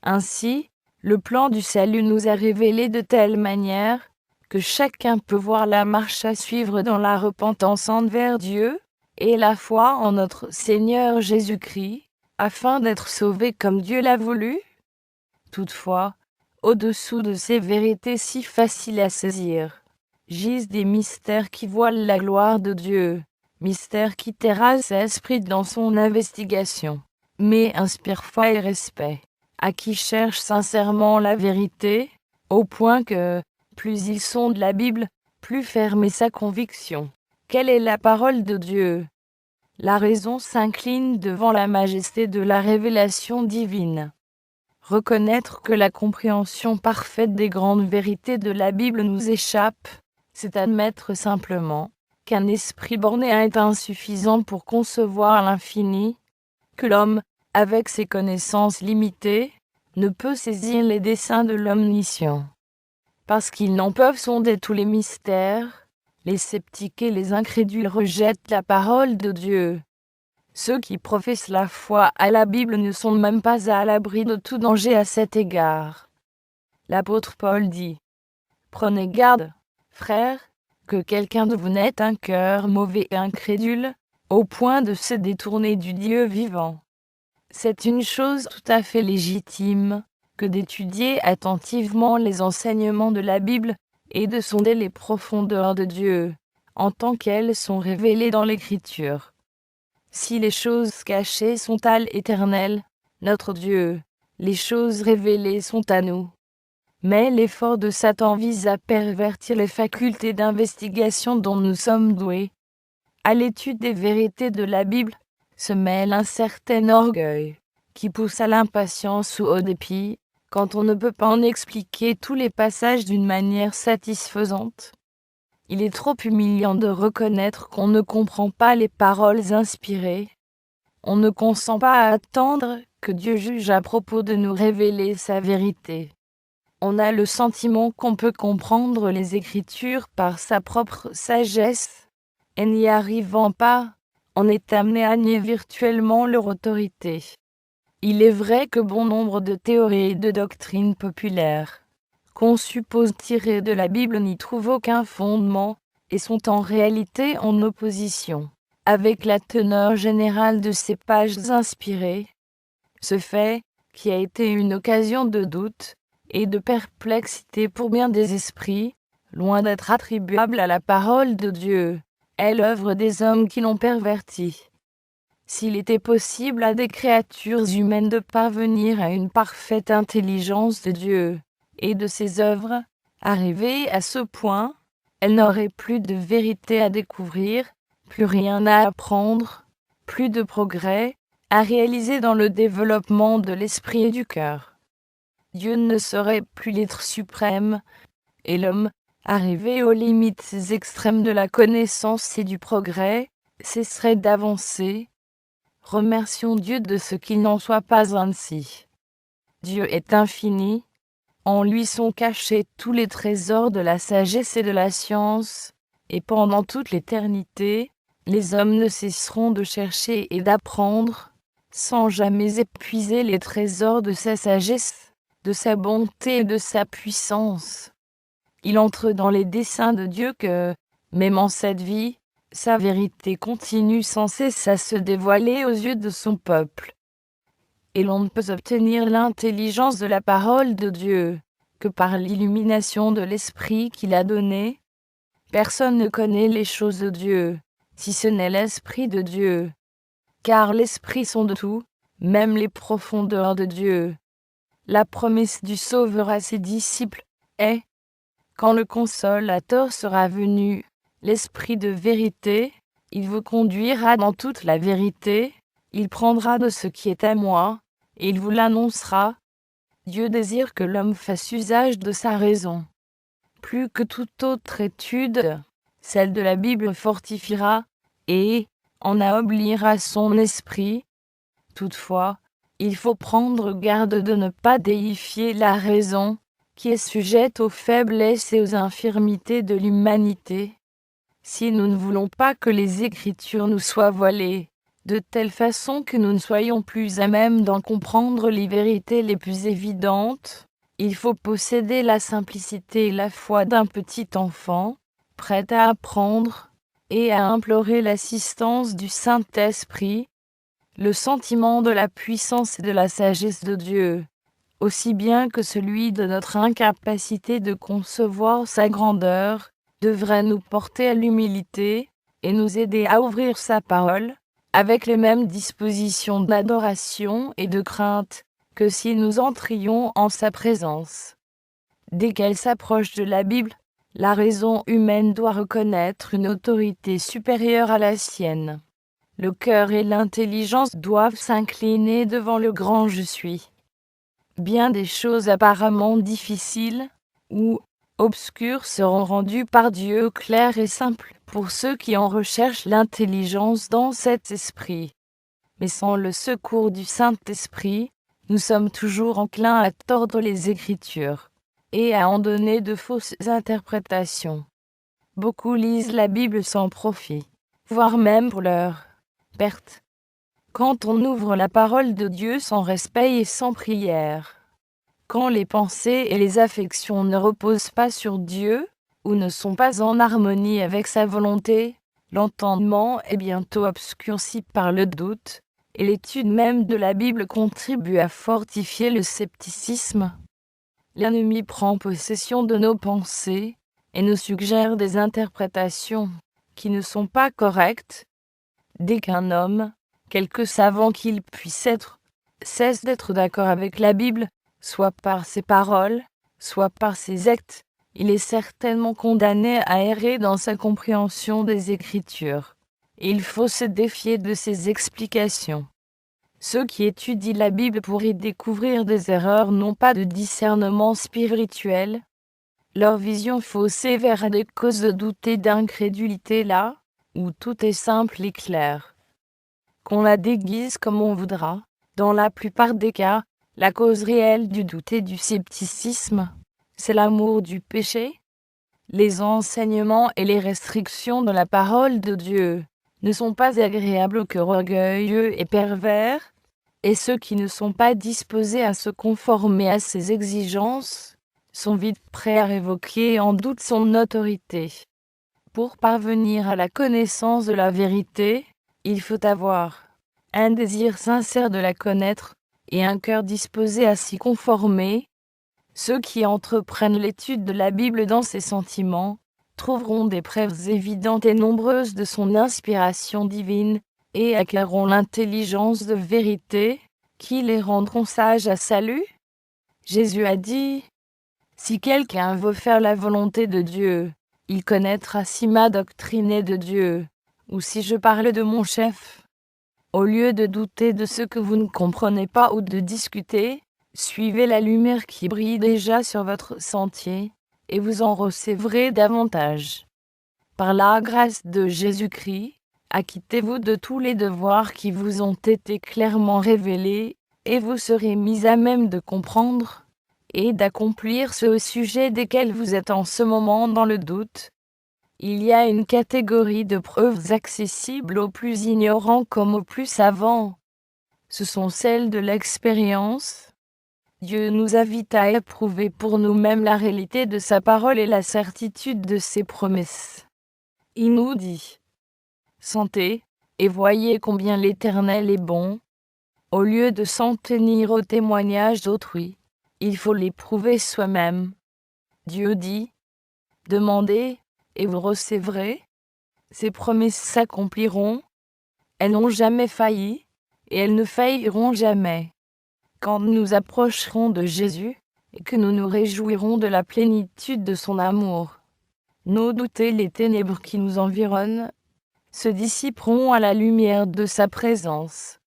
Ainsi, le plan du salut nous a révélé de telle manière que chacun peut voir la marche à suivre dans la repentance envers Dieu et la foi en notre Seigneur Jésus-Christ, afin d'être sauvé comme Dieu l'a voulu. Toutefois, au-dessous de ces vérités si faciles à saisir, gisent des mystères qui voilent la gloire de Dieu, mystères qui terrassent l'esprit dans son investigation, mais inspirent foi et respect à qui cherche sincèrement la vérité, au point que, plus il sonde la Bible, plus ferme est sa conviction. Quelle est la parole de Dieu? La raison s'incline devant la majesté de la révélation divine. Reconnaître que la compréhension parfaite des grandes vérités de la Bible nous échappe, c'est admettre simplement qu'un esprit borné est insuffisant pour concevoir l'infini, que l'homme, avec ses connaissances limitées, ne peut saisir les desseins de l'Omniscient. Parce qu'ils n'en peuvent sonder tous les mystères, les sceptiques et les incrédules rejettent la parole de Dieu. Ceux qui professent la foi à la Bible ne sont même pas à l'abri de tout danger à cet égard. L'apôtre Paul dit : « Prenez garde, frères, que quelqu'un de vous n'ait un cœur mauvais et incrédule, au point de se détourner du Dieu vivant. » C'est une chose tout à fait légitime que d'étudier attentivement les enseignements de la Bible et de sonder les profondeurs de Dieu, en tant qu'elles sont révélées dans l'Écriture. Si les choses cachées sont à l'Éternel, notre Dieu, les choses révélées sont à nous. Mais l'effort de Satan vise à pervertir les facultés d'investigation dont nous sommes doués. À l'étude des vérités de la Bible se mêle un certain orgueil, qui pousse à l'impatience ou au dépit, quand on ne peut pas en expliquer tous les passages d'une manière satisfaisante. Il est trop humiliant de reconnaître qu'on ne comprend pas les paroles inspirées. On ne consent pas à attendre que Dieu juge à propos de nous révéler sa vérité. On a le sentiment qu'on peut comprendre les Écritures par sa propre sagesse, et n'y arrivant pas, on est amené à nier virtuellement leur autorité. Il est vrai que bon nombre de théories et de doctrines populaires, qu'on suppose tirées de la Bible, n'y trouvent aucun fondement, et sont en réalité en opposition avec la teneur générale de ces pages inspirées. Ce fait, qui a été une occasion de doute et de perplexité pour bien des esprits, loin d'être attribuable à la parole de Dieu, est l'œuvre des hommes qui l'ont perverti. S'il était possible à des créatures humaines de parvenir à une parfaite intelligence de Dieu et de ses œuvres, arrivées à ce point, elles n'auraient plus de vérité à découvrir, plus rien à apprendre, plus de progrès à réaliser dans le développement de l'esprit et du cœur. Dieu ne serait plus l'être suprême, et l'homme, arrivé aux limites extrêmes de la connaissance et du progrès, cesserait d'avancer. Remercions Dieu de ce qu'il n'en soit pas ainsi. Dieu est infini, en lui sont cachés tous les trésors de la sagesse et de la science, et pendant toute l'éternité, les hommes ne cesseront de chercher et d'apprendre, sans jamais épuiser les trésors de sa sagesse, de sa bonté et de sa puissance. Il entre dans les desseins de Dieu que, même en cette vie, sa vérité continue sans cesse à se dévoiler aux yeux de son peuple. Et l'on ne peut obtenir l'intelligence de la parole de Dieu que par l'illumination de l'Esprit qu'il a donné. Personne ne connaît les choses de Dieu, si ce n'est l'Esprit de Dieu. Car l'Esprit sonde tout, même les profondeurs de Dieu. La promesse du Sauveur à ses disciples est : quand le Consolateur sera venu, l'Esprit de vérité, il vous conduira dans toute la vérité, il prendra de ce qui est à moi, et il vous l'annoncera. Dieu désire que l'homme fasse usage de sa raison. Plus que toute autre étude, celle de la Bible fortifiera, et en affaiblira son esprit. Toutefois, il faut prendre garde de ne pas déifier la raison, qui est sujette aux faiblesses et aux infirmités de l'humanité. Si nous ne voulons pas que les Écritures nous soient voilées, de telle façon que nous ne soyons plus à même d'en comprendre les vérités les plus évidentes, il faut posséder la simplicité et la foi d'un petit enfant, prêt à apprendre, et à implorer l'assistance du Saint-Esprit, le sentiment de la puissance et de la sagesse de Dieu, aussi bien que celui de notre incapacité de concevoir sa grandeur, devrait nous porter à l'humilité, et nous aider à ouvrir sa parole, avec les mêmes dispositions d'adoration et de crainte, que si nous entrions en sa présence. Dès qu'elle s'approche de la Bible, la raison humaine doit reconnaître une autorité supérieure à la sienne. Le cœur et l'intelligence doivent s'incliner devant le grand Je suis. Bien des choses apparemment difficiles ou obscures seront rendues par Dieu claires et simples pour ceux qui en recherchent l'intelligence dans cet esprit. Mais sans le secours du Saint-Esprit, nous sommes toujours enclins à tordre les Écritures et à en donner de fausses interprétations. Beaucoup lisent la Bible sans profit, voire même pour leur perte. Quand on ouvre la parole de Dieu sans respect et sans prière, quand les pensées et les affections ne reposent pas sur Dieu, ou ne sont pas en harmonie avec sa volonté, l'entendement est bientôt obscurci par le doute, et l'étude même de la Bible contribue à fortifier le scepticisme. L'ennemi prend possession de nos pensées, et nous suggère des interprétations qui ne sont pas correctes. Dès qu'un homme, quelque savant qu'il puisse être, cesse d'être d'accord avec la Bible, soit par ses paroles, soit par ses actes, il est certainement condamné à errer dans sa compréhension des Écritures. Il faut se défier de ses explications. Ceux qui étudient la Bible pour y découvrir des erreurs n'ont pas de discernement spirituel. Leur vision faussée verra des causes de doute et d'incrédulité là, où tout est simple et clair. Qu'on la déguise comme on voudra, dans la plupart des cas, la cause réelle du doute et du scepticisme, c'est l'amour du péché. Les enseignements et les restrictions de la parole de Dieu ne sont pas agréables que orgueilleux et pervers, et ceux qui ne sont pas disposés à se conformer à ses exigences sont vite prêts à révoquer en doute son autorité. Pour parvenir à la connaissance de la vérité, il faut avoir un désir sincère de la connaître et un cœur disposé à s'y conformer. Ceux qui entreprennent l'étude de la Bible dans ses sentiments trouveront des preuves évidentes et nombreuses de son inspiration divine et acquerront l'intelligence de vérité qui les rendront sages à salut. Jésus a dit : si quelqu'un veut faire la volonté de Dieu, il connaîtra si ma doctrine est de Dieu, ou si je parle de mon chef. Au lieu de douter de ce que vous ne comprenez pas ou de discuter, suivez la lumière qui brille déjà sur votre sentier, et vous en recevrez davantage. Par la grâce de Jésus-Christ, acquittez-vous de tous les devoirs qui vous ont été clairement révélés, et vous serez mis à même de comprendre et d'accomplir ce sujet desquels vous êtes en ce moment dans le doute. Il y a une catégorie de preuves accessibles aux plus ignorants comme aux plus savants. Ce sont celles de l'expérience. Dieu nous invite à éprouver pour nous-mêmes la réalité de sa parole et la certitude de ses promesses. Il nous dit : sentez et voyez combien l'Éternel est bon. Au lieu de s'en tenir au témoignage d'autrui, il faut l'éprouver soi-même. Dieu dit : demandez et vous recevrez. Ses promesses s'accompliront. Elles n'ont jamais failli, et elles ne failliront jamais. Quand nous approcherons de Jésus, et que nous nous réjouirons de la plénitude de son amour, nos doutes et les ténèbres qui nous environnent se dissiperont à la lumière de sa présence.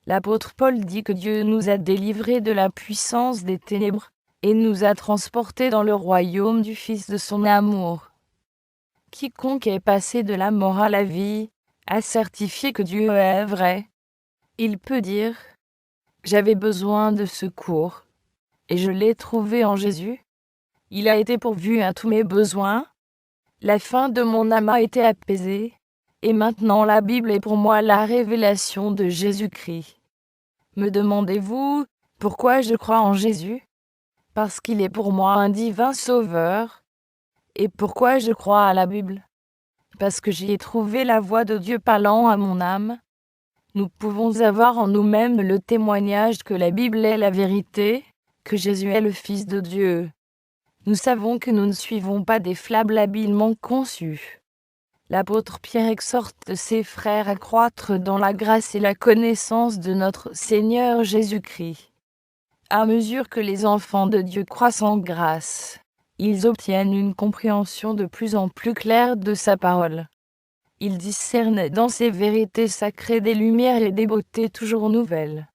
L'apôtre Paul dit que Dieu nous a délivrés de la puissance des ténèbres, et nous a transportés dans le royaume du Fils de son amour. Quiconque est passé de la mort à la vie a certifié que Dieu est vrai. Il peut dire : j'avais besoin de secours, et je l'ai trouvé en Jésus. Il a été pourvu à tous mes besoins. La faim de mon âme a été apaisée, et maintenant la Bible est pour moi la révélation de Jésus-Christ. Me demandez-vous pourquoi je crois en Jésus ? Parce qu'il est pour moi un divin sauveur. Et pourquoi je crois à la Bible ? Parce que j'y ai trouvé la voix de Dieu parlant à mon âme. Nous pouvons avoir en nous-mêmes le témoignage que la Bible est la vérité, que Jésus est le Fils de Dieu. Nous savons que nous ne suivons pas des fables habilement conçues. L'apôtre Pierre exhorte ses frères à croître dans la grâce et la connaissance de notre Seigneur Jésus-Christ. À mesure que les enfants de Dieu croissent en grâce, ils obtiennent une compréhension de plus en plus claire de sa parole. Ils discernent dans ses vérités sacrées des lumières et des beautés toujours nouvelles.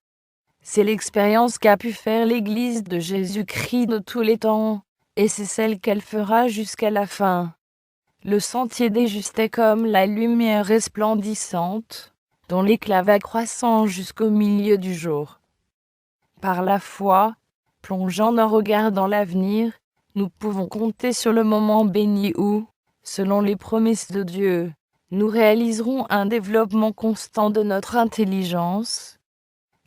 C'est l'expérience qu'a pu faire l'Église de Jésus-Christ de tous les temps, et c'est celle qu'elle fera jusqu'à la fin. Le sentier des justes est comme la lumière resplendissante, dont l'éclat va croissant jusqu'au milieu du jour. Par la foi, plongeant nos regards dans l'avenir, nous pouvons compter sur le moment béni où, selon les promesses de Dieu, nous réaliserons un développement constant de notre intelligence.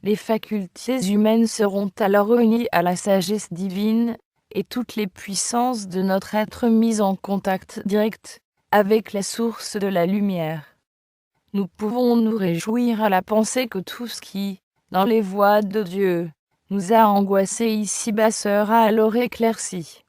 Les facultés humaines seront alors unies à la sagesse divine, et toutes les puissances de notre être mises en contact direct avec la source de la lumière. Nous pouvons nous réjouir à la pensée que tout ce qui, dans les voies de Dieu, nous a angoissés ici-bas sera alors éclairci.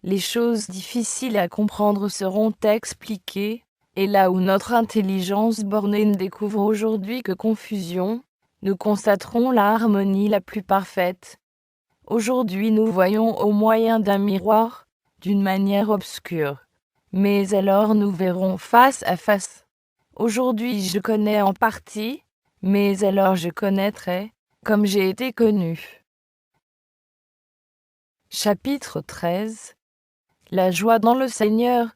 Les choses difficiles à comprendre seront expliquées, et là où notre intelligence bornée ne découvre aujourd'hui que confusion, nous constaterons la harmonie la plus parfaite. Aujourd'hui nous voyons au moyen d'un miroir, d'une manière obscure. Mais alors nous verrons face à face. Aujourd'hui je connais en partie, mais alors je connaîtrai, comme j'ai été connu. Chapitre 13. La joie dans le Seigneur.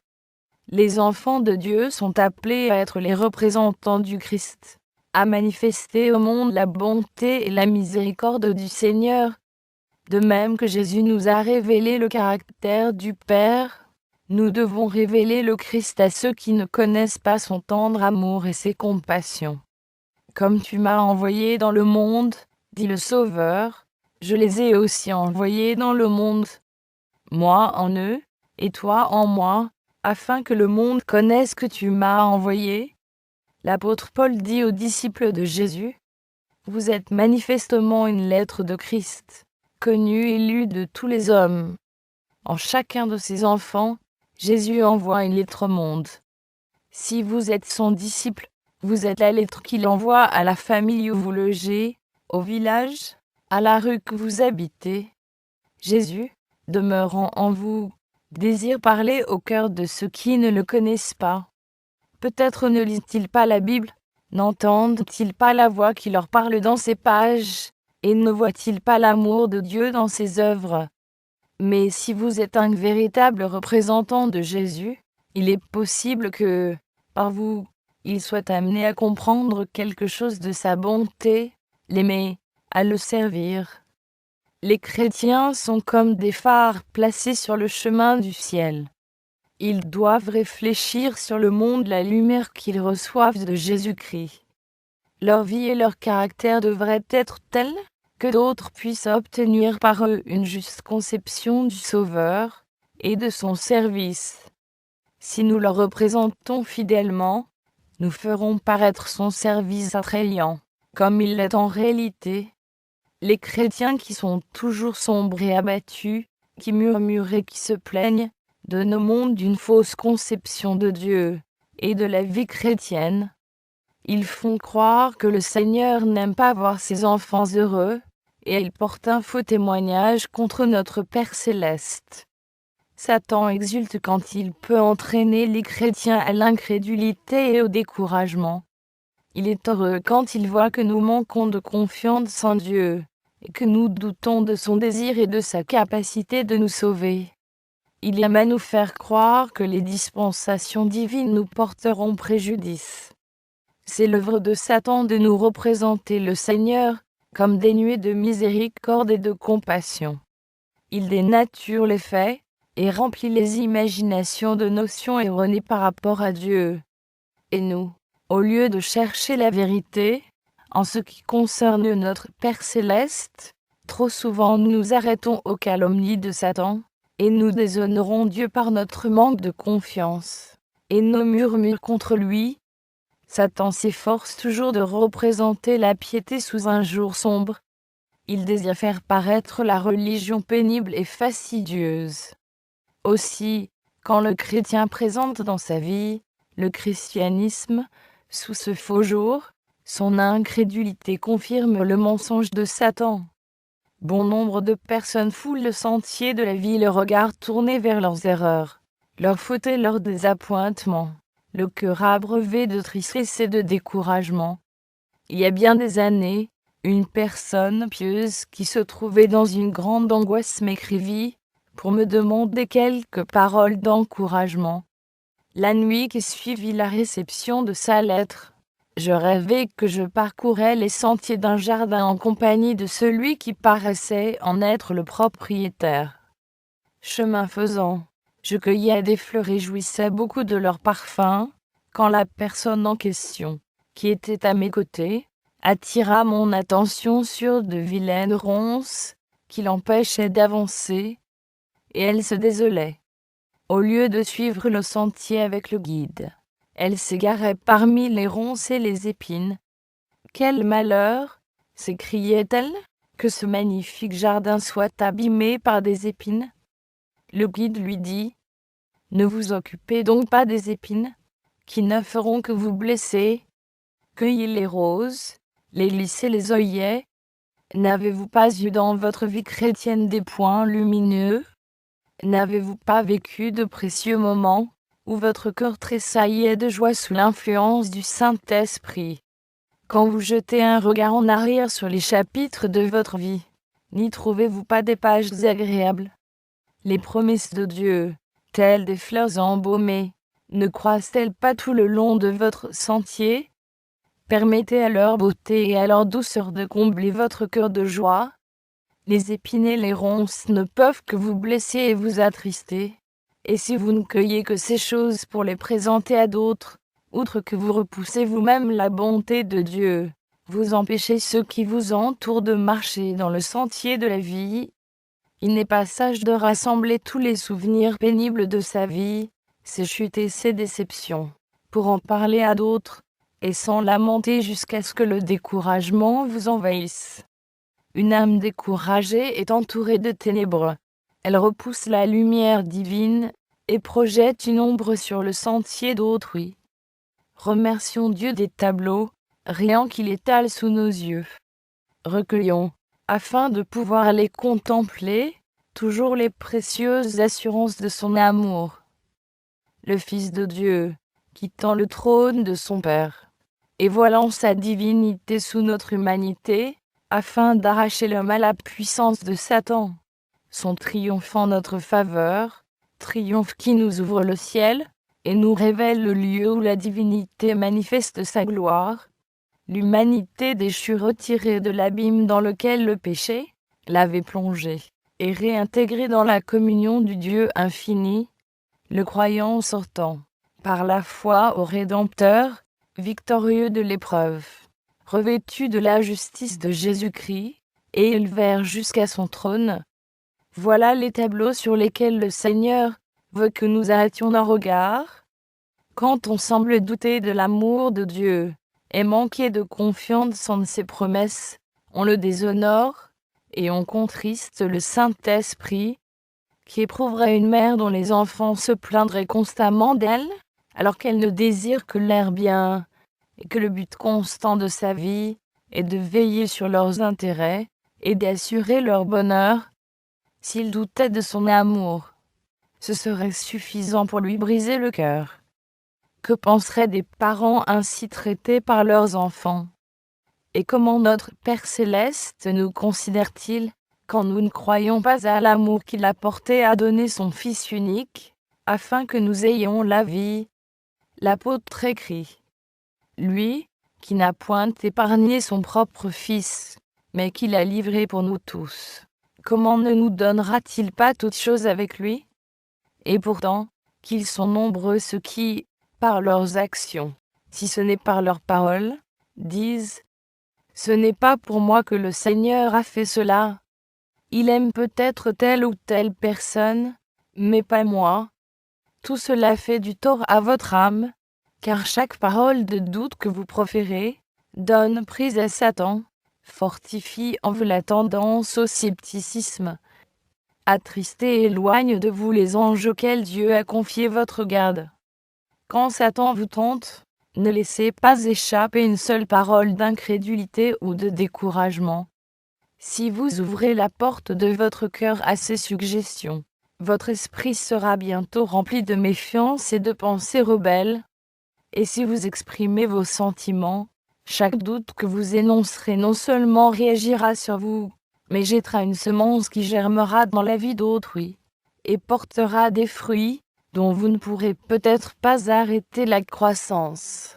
Les enfants de Dieu sont appelés à être les représentants du Christ, à manifester au monde la bonté et la miséricorde du Seigneur. De même que Jésus nous a révélé le caractère du Père, nous devons révéler le Christ à ceux qui ne connaissent pas son tendre amour et ses compassions. Comme tu m'as envoyé dans le monde, dit le Sauveur, je les ai aussi envoyés dans le monde. Moi en eux, et toi en moi, afin que le monde connaisse que tu m'as envoyé. L'apôtre Paul dit aux disciples de Jésus, vous êtes manifestement une lettre de Christ, connue et lue de tous les hommes. En chacun de ses enfants, Jésus envoie une lettre au monde. Si vous êtes son disciple, vous êtes la lettre qu'il envoie à la famille où vous logez, au village, à la rue que vous habitez. Jésus, demeurant en vous, désire parler au cœur de ceux qui ne le connaissent pas. Peut-être ne lisent-ils pas la Bible, n'entendent-ils pas la voix qui leur parle dans ces pages, et ne voient-ils pas l'amour de Dieu dans ses œuvres. Mais si vous êtes un véritable représentant de Jésus, il est possible que, par vous, il soit amené à comprendre quelque chose de sa bonté, l'aimer, à le servir. Les chrétiens sont comme des phares placés sur le chemin du ciel. Ils doivent réfléchir sur le monde, la lumière qu'ils reçoivent de Jésus-Christ. Leur vie et leur caractère devraient être tels que d'autres puissent obtenir par eux une juste conception du Sauveur et de son service. Si nous le représentons fidèlement, nous ferons paraître son service attrayant, comme il l'est en réalité. Les chrétiens qui sont toujours sombres et abattus, qui murmurent et qui se plaignent, donnent au monde une fausse conception de Dieu et de la vie chrétienne. Ils font croire que le Seigneur n'aime pas voir ses enfants heureux, et ils portent un faux témoignage contre notre Père céleste. Satan exulte quand il peut entraîner les chrétiens à l'incrédulité et au découragement. Il est heureux quand il voit que nous manquons de confiance en Dieu, et que nous doutons de son désir et de sa capacité de nous sauver. Il aime à nous faire croire que les dispensations divines nous porteront préjudice. C'est l'œuvre de Satan de nous représenter le Seigneur comme dénué de miséricorde et de compassion. Il dénature les faits et remplit les imaginations de notions erronées par rapport à Dieu. Et nous, au lieu de chercher la vérité, en ce qui concerne notre Père céleste, trop souvent nous nous arrêtons aux calomnies de Satan, et nous déshonorons Dieu par notre manque de confiance, et nos murmures contre lui. Satan s'efforce toujours de représenter la piété sous un jour sombre. Il désire faire paraître la religion pénible et fastidieuse. Aussi, quand le chrétien présente dans sa vie le christianisme, sous ce faux jour, son incrédulité confirme le mensonge de Satan. Bon nombre de personnes foulent le sentier de la vie, le regard tourné vers leurs erreurs, leurs fautes et leurs désappointements, le cœur abreuvé de tristesse et de découragement. Il y a bien des années, une personne pieuse qui se trouvait dans une grande angoisse m'écrivit pour me demander quelques paroles d'encouragement. La nuit qui suivit la réception de sa lettre, je rêvais que je parcourais les sentiers d'un jardin en compagnie de celui qui paraissait en être le propriétaire. Chemin faisant, je cueillais des fleurs et jouissais beaucoup de leur parfum, quand la personne en question, qui était à mes côtés, attira mon attention sur de vilaines ronces qui l'empêchaient d'avancer, et elle se désolait. Au lieu de suivre le sentier avec le guide, elle s'égarait parmi les ronces et les épines. Quel malheur, s'écriait-elle, que ce magnifique jardin soit abîmé par des épines. Le guide lui dit : ne vous occupez donc pas des épines, qui ne feront que vous blesser. Cueillez les roses, les lys et les œillets. N'avez-vous pas eu dans votre vie chrétienne des points lumineux ? N'avez-vous pas vécu de précieux moments, où votre cœur tressaillait de joie sous l'influence du Saint-Esprit ? Quand vous jetez un regard en arrière sur les chapitres de votre vie, n'y trouvez-vous pas des pages agréables ? Les promesses de Dieu, telles des fleurs embaumées, ne croissent-elles pas tout le long de votre sentier ? Permettez à leur beauté et à leur douceur de combler votre cœur de joie. Les épines et les ronces ne peuvent que vous blesser et vous attrister. Et si vous ne cueillez que ces choses pour les présenter à d'autres, outre que vous repoussez vous-même la bonté de Dieu, vous empêchez ceux qui vous entourent de marcher dans le sentier de la vie. Il n'est pas sage de rassembler tous les souvenirs pénibles de sa vie, ses chutes et ses déceptions, pour en parler à d'autres, et s'en lamenter jusqu'à ce que le découragement vous envahisse. Une âme découragée est entourée de ténèbres. Elle repousse la lumière divine et projette une ombre sur le sentier d'autrui. Remercions Dieu des tableaux, riant qu'il étale sous nos yeux. Recueillons, afin de pouvoir les contempler, toujours les précieuses assurances de son amour. Le Fils de Dieu, quittant le trône de son Père, et voilant sa divinité sous notre humanité, afin d'arracher l'homme à la puissance de Satan. Son triomphe en notre faveur, triomphe qui nous ouvre le ciel, et nous révèle le lieu où la divinité manifeste sa gloire. L'humanité déchue retirée de l'abîme dans lequel le péché l'avait plongée, et réintégrée dans la communion du Dieu infini, le croyant sortant, par la foi au Rédempteur, victorieux de l'épreuve, revêtu de la justice de Jésus-Christ, et élevé jusqu'à son trône. Voilà les tableaux sur lesquels le Seigneur veut que nous arrêtions nos regards. Quand on semble douter de l'amour de Dieu et manquer de confiance en ses promesses, on le déshonore et on contriste le Saint-Esprit. Qui éprouverait une mère dont les enfants se plaindraient constamment d'elle, alors qu'elle ne désire que leur bien, et que le but constant de sa vie est de veiller sur leurs intérêts et d'assurer leur bonheur? S'il doutait de son amour, ce serait suffisant pour lui briser le cœur. Que penseraient des parents ainsi traités par leurs enfants? Et comment notre Père céleste nous considère-t-il quand nous ne croyons pas à l'amour qu'il a porté à donner son Fils unique, afin que nous ayons la vie? L'apôtre écrit : lui, qui n'a point épargné son propre Fils, mais qui l'a livré pour nous tous, comment ne nous donnera-t-il pas toutes choses avec lui? Et pourtant, qu'ils sont nombreux ceux qui, par leurs actions, si ce n'est par leurs paroles, disent : ce n'est pas pour moi que le Seigneur a fait cela. Il aime peut-être telle ou telle personne, mais pas moi. Tout cela fait du tort à votre âme, car chaque parole de doute que vous proférez donne prise à Satan, fortifie en vous la tendance au scepticisme, attriste et éloigne de vous les anges auxquels Dieu a confié votre garde. Quand Satan vous tente, ne laissez pas échapper une seule parole d'incrédulité ou de découragement. Si vous ouvrez la porte de votre cœur à ces suggestions, votre esprit sera bientôt rempli de méfiance et de pensées rebelles. Et si vous exprimez vos sentiments, chaque doute que vous énoncerez non seulement réagira sur vous, mais jettera une semence qui germera dans la vie d'autrui, et portera des fruits, dont vous ne pourrez peut-être pas arrêter la croissance.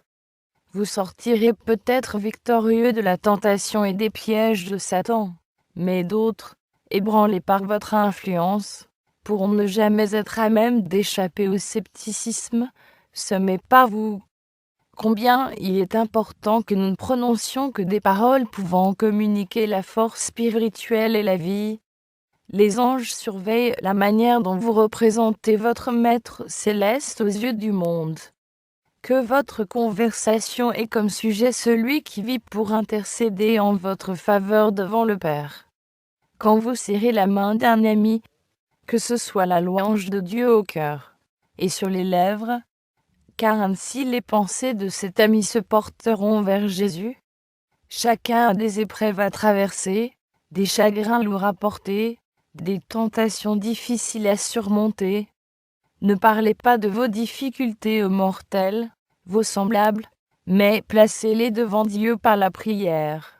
Vous sortirez peut-être victorieux de la tentation et des pièges de Satan, mais d'autres, ébranlés par votre influence, pourront ne jamais être à même d'échapper au scepticisme semé par vous. Combien il est important que nous ne prononcions que des paroles pouvant communiquer la force spirituelle et la vie. Les anges surveillent la manière dont vous représentez votre Maître céleste aux yeux du monde. Que votre conversation ait comme sujet celui qui vit pour intercéder en votre faveur devant le Père. Quand vous serrez la main d'un ami, que ce soit la louange de Dieu au cœur et sur les lèvres, car ainsi les pensées de cet ami se porteront vers Jésus. Chacun a des épreuves à traverser, des chagrins lourds à porter, des tentations difficiles à surmonter. Ne parlez pas de vos difficultés aux mortels, vos semblables, mais placez-les devant Dieu par la prière.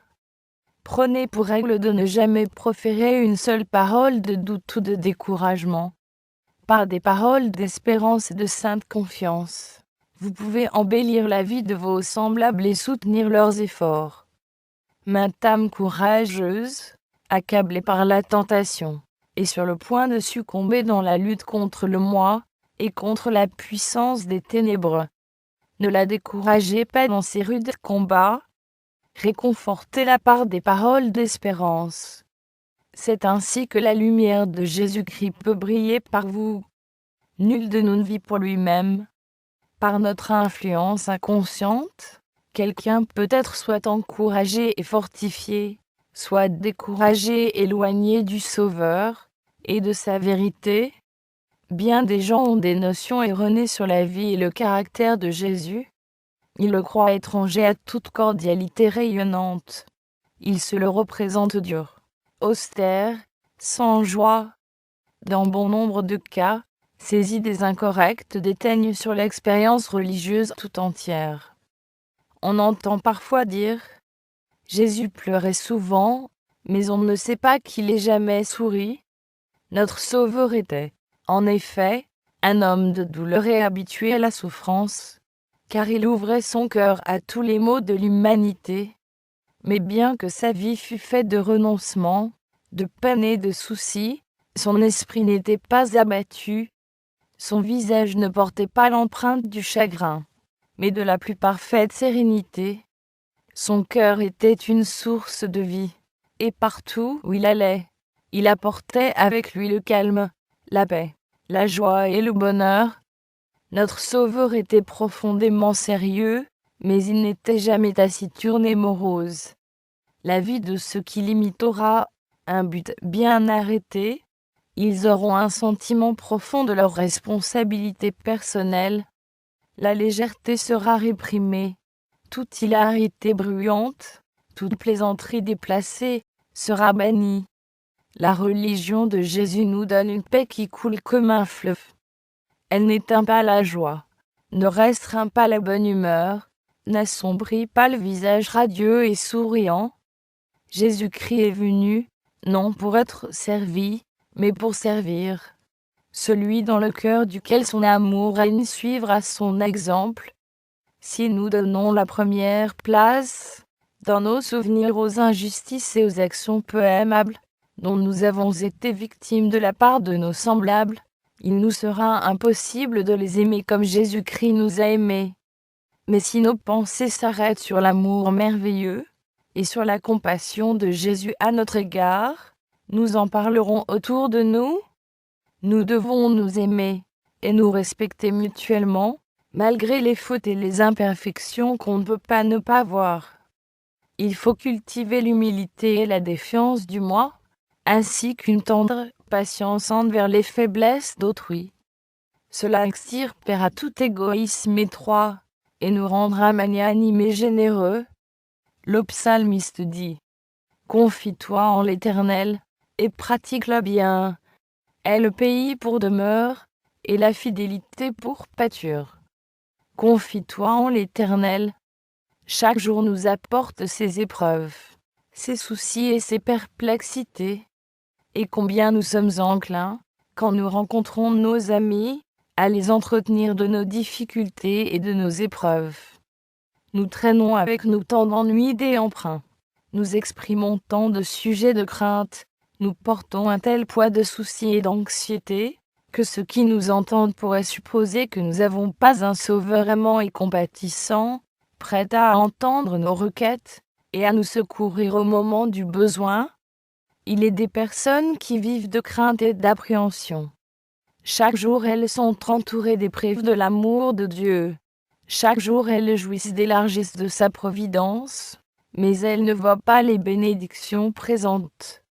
Prenez pour règle de ne jamais proférer une seule parole de doute ou de découragement. Par des paroles d'espérance et de sainte confiance, vous pouvez embellir la vie de vos semblables et soutenir leurs efforts. Mainte âme courageuse, accablée par la tentation, et sur le point de succomber dans la lutte contre le moi, et contre la puissance des ténébreux. Ne la découragez pas dans ces rudes combats. Réconfortez-la par des paroles d'espérance. C'est ainsi que la lumière de Jésus-Christ peut briller par vous. Nul de nous ne vit pour lui-même. Par notre influence inconsciente, quelqu'un peut-être soit encouragé et fortifié, soit découragé et éloigné du Sauveur et de sa vérité. Bien des gens ont des notions erronées sur la vie et le caractère de Jésus. Ils le croient étranger à toute cordialité rayonnante. Ils se le représentent dur, austère, sans joie. Dans bon nombre de cas, ces idées incorrectes déteignent sur l'expérience religieuse tout entière. On entend parfois dire « Jésus pleurait souvent, mais on ne sait pas qu'il ait jamais souri ». Notre Sauveur était, en effet, un homme de douleur et habitué à la souffrance, car il ouvrait son cœur à tous les maux de l'humanité. Mais bien que sa vie fût faite de renoncements, de peines et de soucis, son esprit n'était pas abattu. Son visage ne portait pas l'empreinte du chagrin, mais de la plus parfaite sérénité. Son cœur était une source de vie, et partout où il allait, il apportait avec lui le calme, la paix, la joie et le bonheur. Notre Sauveur était profondément sérieux, mais il n'était jamais taciturne et morose. La vie de ceux qui l'imitent aura un but bien arrêté. Ils auront un sentiment profond de leur responsabilité personnelle. La légèreté sera réprimée. Toute hilarité bruyante, toute plaisanterie déplacée sera bannie. La religion de Jésus nous donne une paix qui coule comme un fleuve. Elle n'éteint pas la joie, ne restreint pas la bonne humeur, n'assombrit pas le visage radieux et souriant. Jésus-Christ est venu, non pour être servi, mais pour servir. Celui dans le cœur duquel son amour règne suivra son exemple. Si nous donnons la première place, dans nos souvenirs aux injustices et aux actions peu aimables, dont nous avons été victimes de la part de nos semblables, il nous sera impossible de les aimer comme Jésus-Christ nous a aimés. Mais si nos pensées s'arrêtent sur l'amour merveilleux, et sur la compassion de Jésus à notre égard, nous en parlerons autour de nous. Nous devons nous aimer et nous respecter mutuellement, malgré les fautes et les imperfections qu'on ne peut pas ne pas voir. Il faut cultiver l'humilité et la défiance du moi, ainsi qu'une tendre patience envers les faiblesses d'autrui. Cela extirpera tout égoïsme étroit et nous rendra magnanimes et généreux. Le psalmiste dit : Confie-toi en l'Éternel, et pratique le bien. Aie le pays pour demeure, et la fidélité pour pâture. Confie-toi en l'Éternel. Chaque jour nous apporte ses épreuves, ses soucis et ses perplexités. Et combien nous sommes enclins, quand nous rencontrons nos amis, à les entretenir de nos difficultés et de nos épreuves. Nous traînons avec nous tant d'ennuis et emprunts. Nous exprimons tant de sujets de crainte, nous portons un tel poids de soucis et d'anxiété, que ceux qui nous entendent pourraient supposer que nous n'avons pas un Sauveur aimant et compatissant, prêt à entendre nos requêtes, et à nous secourir au moment du besoin. Il est des personnes qui vivent de crainte et d'appréhension. Chaque jour elles sont entourées des preuves de l'amour de Dieu. Chaque jour elles jouissent des largesses de sa providence, mais elles ne voient pas les bénédictions présentes.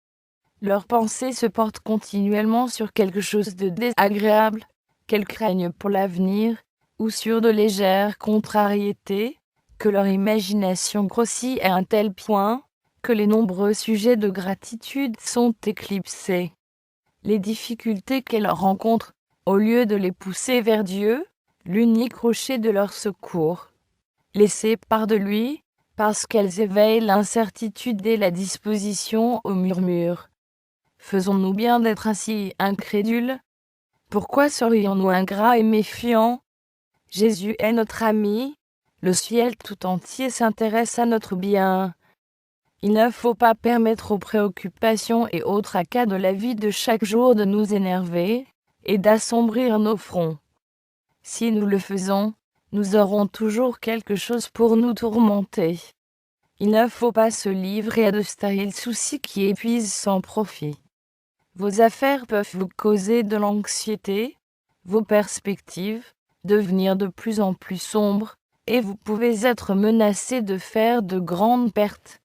Leurs pensées se portent continuellement sur quelque chose de désagréable, qu'elles craignent pour l'avenir, ou sur de légères contrariétés, que leur imagination grossit à un tel point, que les nombreux sujets de gratitude sont éclipsés. Les difficultés qu'elles rencontrent, au lieu de les pousser vers Dieu, l'unique rocher de leur secours, les séparent de lui, parce qu'elles éveillent l'incertitude et la disposition au murmure. Faisons-nous bien d'être ainsi incrédules? Pourquoi serions-nous ingrats et méfiants? Jésus est notre ami, le ciel tout entier s'intéresse à notre bien. Il ne faut pas permettre aux préoccupations et aux tracas de la vie de chaque jour de nous énerver, et d'assombrir nos fronts. Si nous le faisons, nous aurons toujours quelque chose pour nous tourmenter. Il ne faut pas se livrer à de stériles soucis qui épuisent sans profit. Vos affaires peuvent vous causer de l'anxiété, vos perspectives devenir de plus en plus sombres, et vous pouvez être menacé de faire de grandes pertes.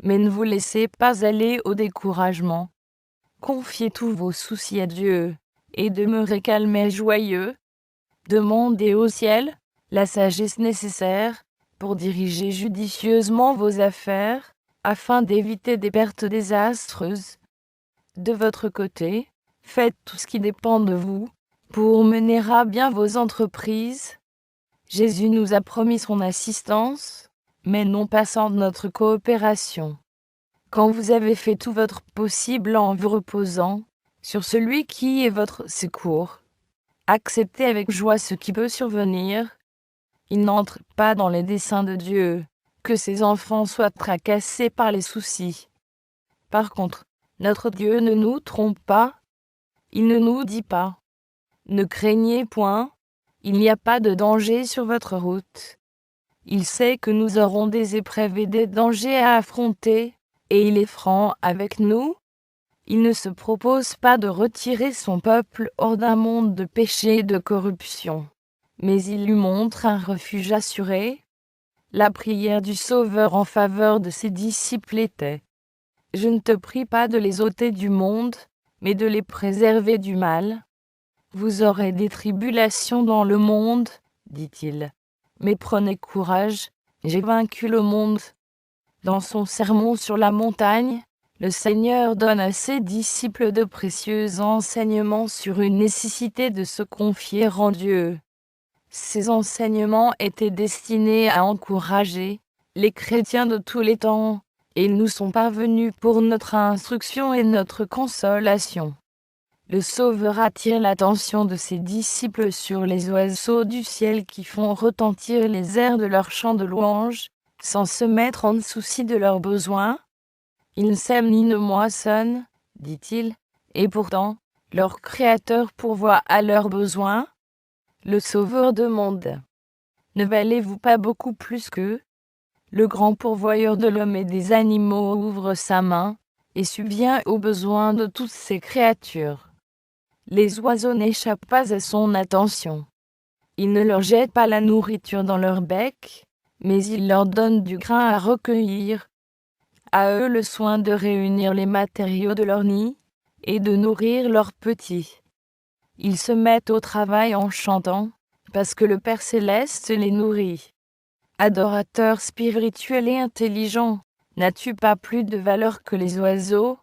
Mais ne vous laissez pas aller au découragement. Confiez tous vos soucis à Dieu, et demeurez calme et joyeux. Demandez au ciel la sagesse nécessaire pour diriger judicieusement vos affaires, afin d'éviter des pertes désastreuses. De votre côté, faites tout ce qui dépend de vous, pour mener à bien vos entreprises. Jésus nous a promis son assistance, mais non pas sans notre coopération. Quand vous avez fait tout votre possible en vous reposant sur celui qui est votre secours, acceptez avec joie ce qui peut survenir. Il n'entre pas dans les desseins de Dieu que ses enfants soient tracassés par les soucis. Par contre, notre Dieu ne nous trompe pas. Il ne nous dit pas: ne craignez point, il n'y a pas de danger sur votre route. Il sait que nous aurons des épreuves et des dangers à affronter, et il est franc avec nous. Il ne se propose pas de retirer son peuple hors d'un monde de péché et de corruption, mais il lui montre un refuge assuré. La prière du Sauveur en faveur de ses disciples était: je ne te prie pas de les ôter du monde, mais de les préserver du mal. Vous aurez des tribulations dans le monde, dit-il. Mais prenez courage, j'ai vaincu le monde. Dans son sermon sur la montagne, le Seigneur donne à ses disciples de précieux enseignements sur une nécessité de se confier en Dieu. Ces enseignements étaient destinés à encourager les chrétiens de tous les temps, et ils nous sont parvenus pour notre instruction et notre consolation. Le Sauveur attire l'attention de ses disciples sur les oiseaux du ciel qui font retentir les airs de leur chant de louange, sans se mettre en souci de leurs besoins. Ils ne sèment ni ne moissonnent, dit-il, et pourtant, leur Créateur pourvoit à leurs besoins. Le Sauveur demande: ne valez-vous pas beaucoup plus qu'eux? Le grand pourvoyeur de l'homme et des animaux ouvre sa main, et subvient aux besoins de toutes ses créatures. Les oiseaux n'échappent pas à son attention. Il ne leur jette pas la nourriture dans leur bec, mais il leur donne du grain à recueillir. À eux le soin de réunir les matériaux de leur nid, et de nourrir leurs petits. Ils se mettent au travail en chantant, parce que le Père céleste les nourrit. Adorateurs spirituels et intelligents, N'as-tu pas plus de valeur que les oiseaux?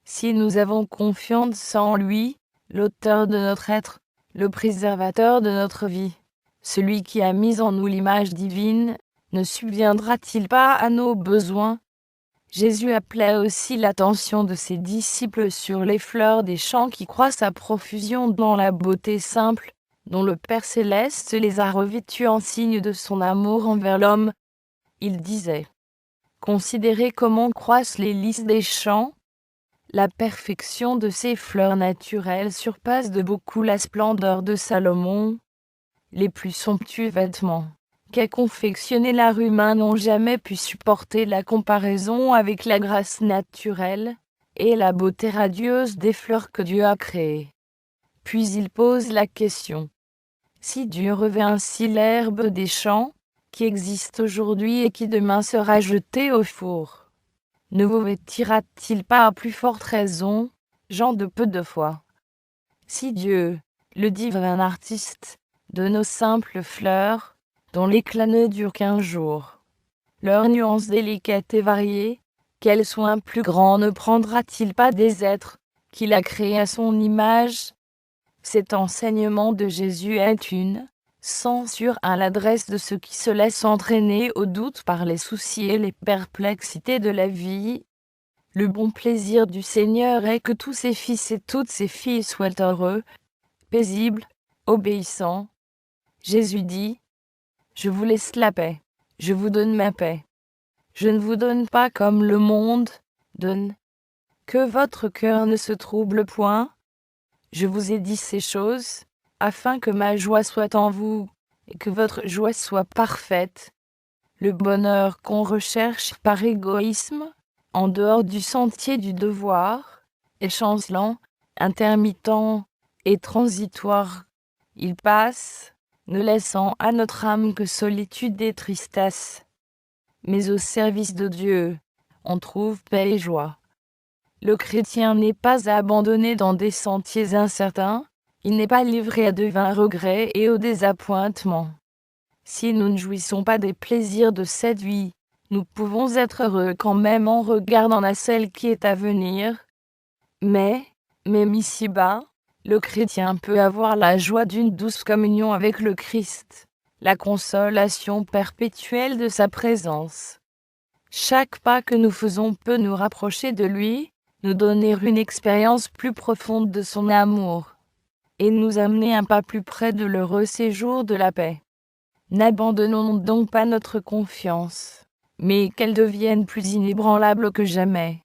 Si nous avons confiance en lui, l'auteur de notre être, le préservateur de notre vie, celui qui a mis en nous l'image divine, ne subviendra-t-il pas à nos besoins? Jésus appelait aussi l'attention de ses disciples sur les fleurs des champs qui croissent à profusion dans la beauté simple, dont le Père céleste les a revêtues en signe de son amour envers l'homme. Il disait: Considérez comment croissent les lys des champs. La perfection de ces fleurs naturelles surpasse de beaucoup la splendeur de Salomon. Les plus somptueux vêtements qu'a confectionné l'art humain n'ont jamais pu supporter la comparaison avec la grâce naturelle et la beauté radieuse des fleurs que Dieu a créées. Puis il pose la question: si Dieu revêt ainsi l'herbe des champs, qui existe aujourd'hui et qui demain sera jetée au four, ne vous vêtira-t-il pas à plus forte raison, gens de peu de foi? Si Dieu, le divin artiste, de nos simples fleurs, dont l'éclat ne dure qu'un jour, leurs nuances délicates et variées, quel soin plus grand ne prendra-t-il pas des êtres qu'il a créés à son image? Cet enseignement de Jésus est une censure à l'adresse de ceux qui se laissent entraîner au doute par les soucis et les perplexités de la vie. Le bon plaisir du Seigneur est que tous ses fils et toutes ses filles soient heureux, paisibles, obéissants. Jésus dit: Je vous laisse la paix, je vous donne ma paix. Je ne vous donne pas comme le monde donne. Que votre cœur ne se trouble point. Je vous ai dit ces choses, afin que ma joie soit en vous, et que votre joie soit parfaite. Le bonheur qu'on recherche par égoïsme, en dehors du sentier du devoir, est chancelant, intermittent et transitoire. Il passe, ne laissant à notre âme que solitude et tristesse. Mais au service de Dieu, on trouve paix et joie. Le chrétien n'est pas abandonné dans des sentiers incertains, il n'est pas livré à de vains regrets et au désappointement. Si nous ne jouissons pas des plaisirs de cette vie, nous pouvons être heureux quand même en regardant à celle qui est à venir. Mais, même ici-bas, le chrétien peut avoir la joie d'une douce communion avec le Christ, la consolation perpétuelle de sa présence. Chaque pas que nous faisons peut nous rapprocher de lui, nous donner une expérience plus profonde de son amour, et nous amener un pas plus près de l'heureux séjour de la paix. N'abandonnons donc pas notre confiance, mais qu'elle devienne plus inébranlable que jamais.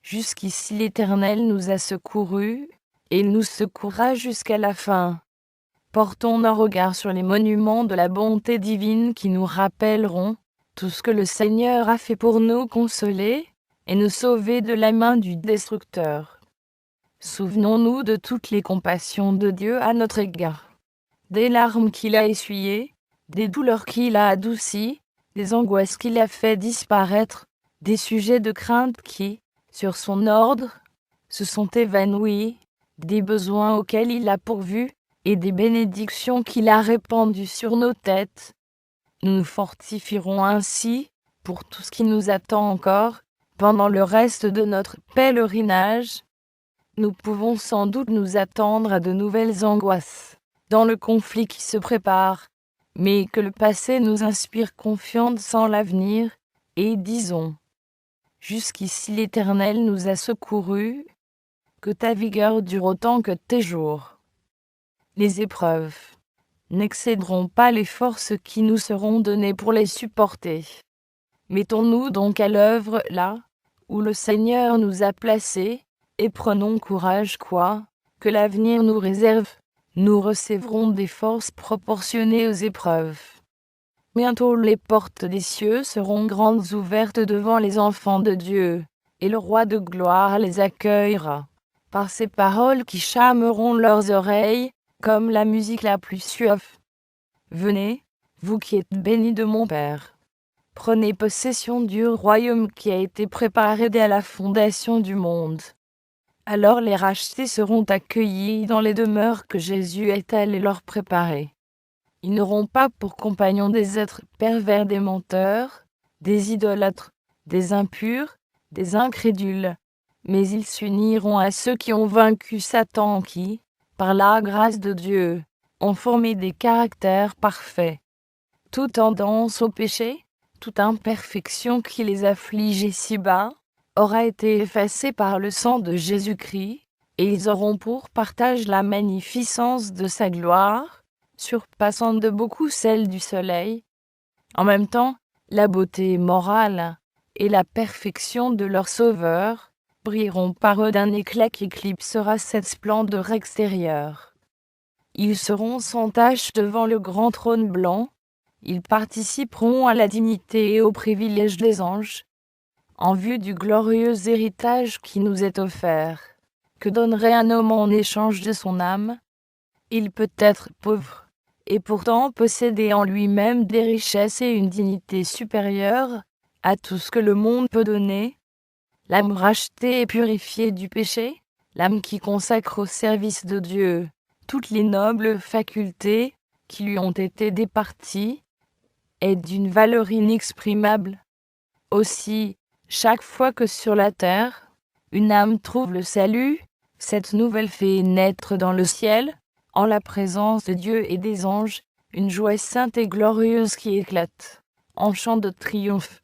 Jusqu'ici l'Éternel nous a secourus, et il nous secourra jusqu'à la fin. Portons nos regards sur les monuments de la bonté divine qui nous rappelleront tout ce que le Seigneur a fait pour nous consoler et nous sauver de la main du destructeur. Souvenons-nous de toutes les compassions de Dieu à notre égard, des larmes qu'il a essuyées, des douleurs qu'il a adoucies, des angoisses qu'il a fait disparaître, des sujets de crainte qui, sur son ordre, se sont évanouis, des besoins auxquels il a pourvu, et des bénédictions qu'il a répandues sur nos têtes. Nous nous fortifierons ainsi, pour tout ce qui nous attend encore, pendant le reste de notre pèlerinage. Nous pouvons sans doute nous attendre à de nouvelles angoisses, dans le conflit qui se prépare, mais que le passé nous inspire confiance en l'avenir, et disons: Jusqu'ici l'Éternel nous a secourus, que ta vigueur dure autant que tes jours. Les épreuves n'excéderont pas les forces qui nous seront données pour les supporter. Mettons-nous donc à l'œuvre là où le Seigneur nous a placés, et prenons courage quoi que l'avenir nous réserve. Nous recevrons des forces proportionnées aux épreuves. Bientôt les portes des cieux seront grandes ouvertes devant les enfants de Dieu, et le roi de gloire les accueillera, par ces paroles qui charmeront leurs oreilles, comme la musique la plus suave. Venez, vous qui êtes bénis de mon Père. Prenez possession du royaume qui a été préparé dès la fondation du monde. Alors les rachetés seront accueillis dans les demeures que Jésus est allé leur préparer. Ils n'auront pas pour compagnons des êtres pervers, des menteurs, des idolâtres, des impurs, des incrédules. Mais ils s'uniront à ceux qui ont vaincu Satan qui, par la grâce de Dieu, ont formé des caractères parfaits. Toute tendance au péché, toute imperfection qui les affligeait si-bas, aura été effacée par le sang de Jésus-Christ, et ils auront pour partage la magnificence de sa gloire, surpassant de beaucoup celle du soleil. En même temps, la beauté morale et la perfection de leur Sauveur brilleront par eux d'un éclat qui éclipsera cette splendeur extérieure. Ils seront sans tache devant le grand trône blanc, ils participeront à la dignité et aux privilèges des anges, en vue du glorieux héritage qui nous est offert. Que donnerait un homme en échange de son âme? Il peut être pauvre, et pourtant posséder en lui-même des richesses et une dignité supérieure à tout ce que le monde peut donner. L'âme rachetée et purifiée du péché, l'âme qui consacre au service de Dieu toutes les nobles facultés qui lui ont été départies, est d'une valeur inexprimable. Aussi, chaque fois que sur la terre, une âme trouve le salut, cette nouvelle fait naître dans le ciel, en la présence de Dieu et des anges, une joie sainte et glorieuse qui éclate, en chant de triomphe.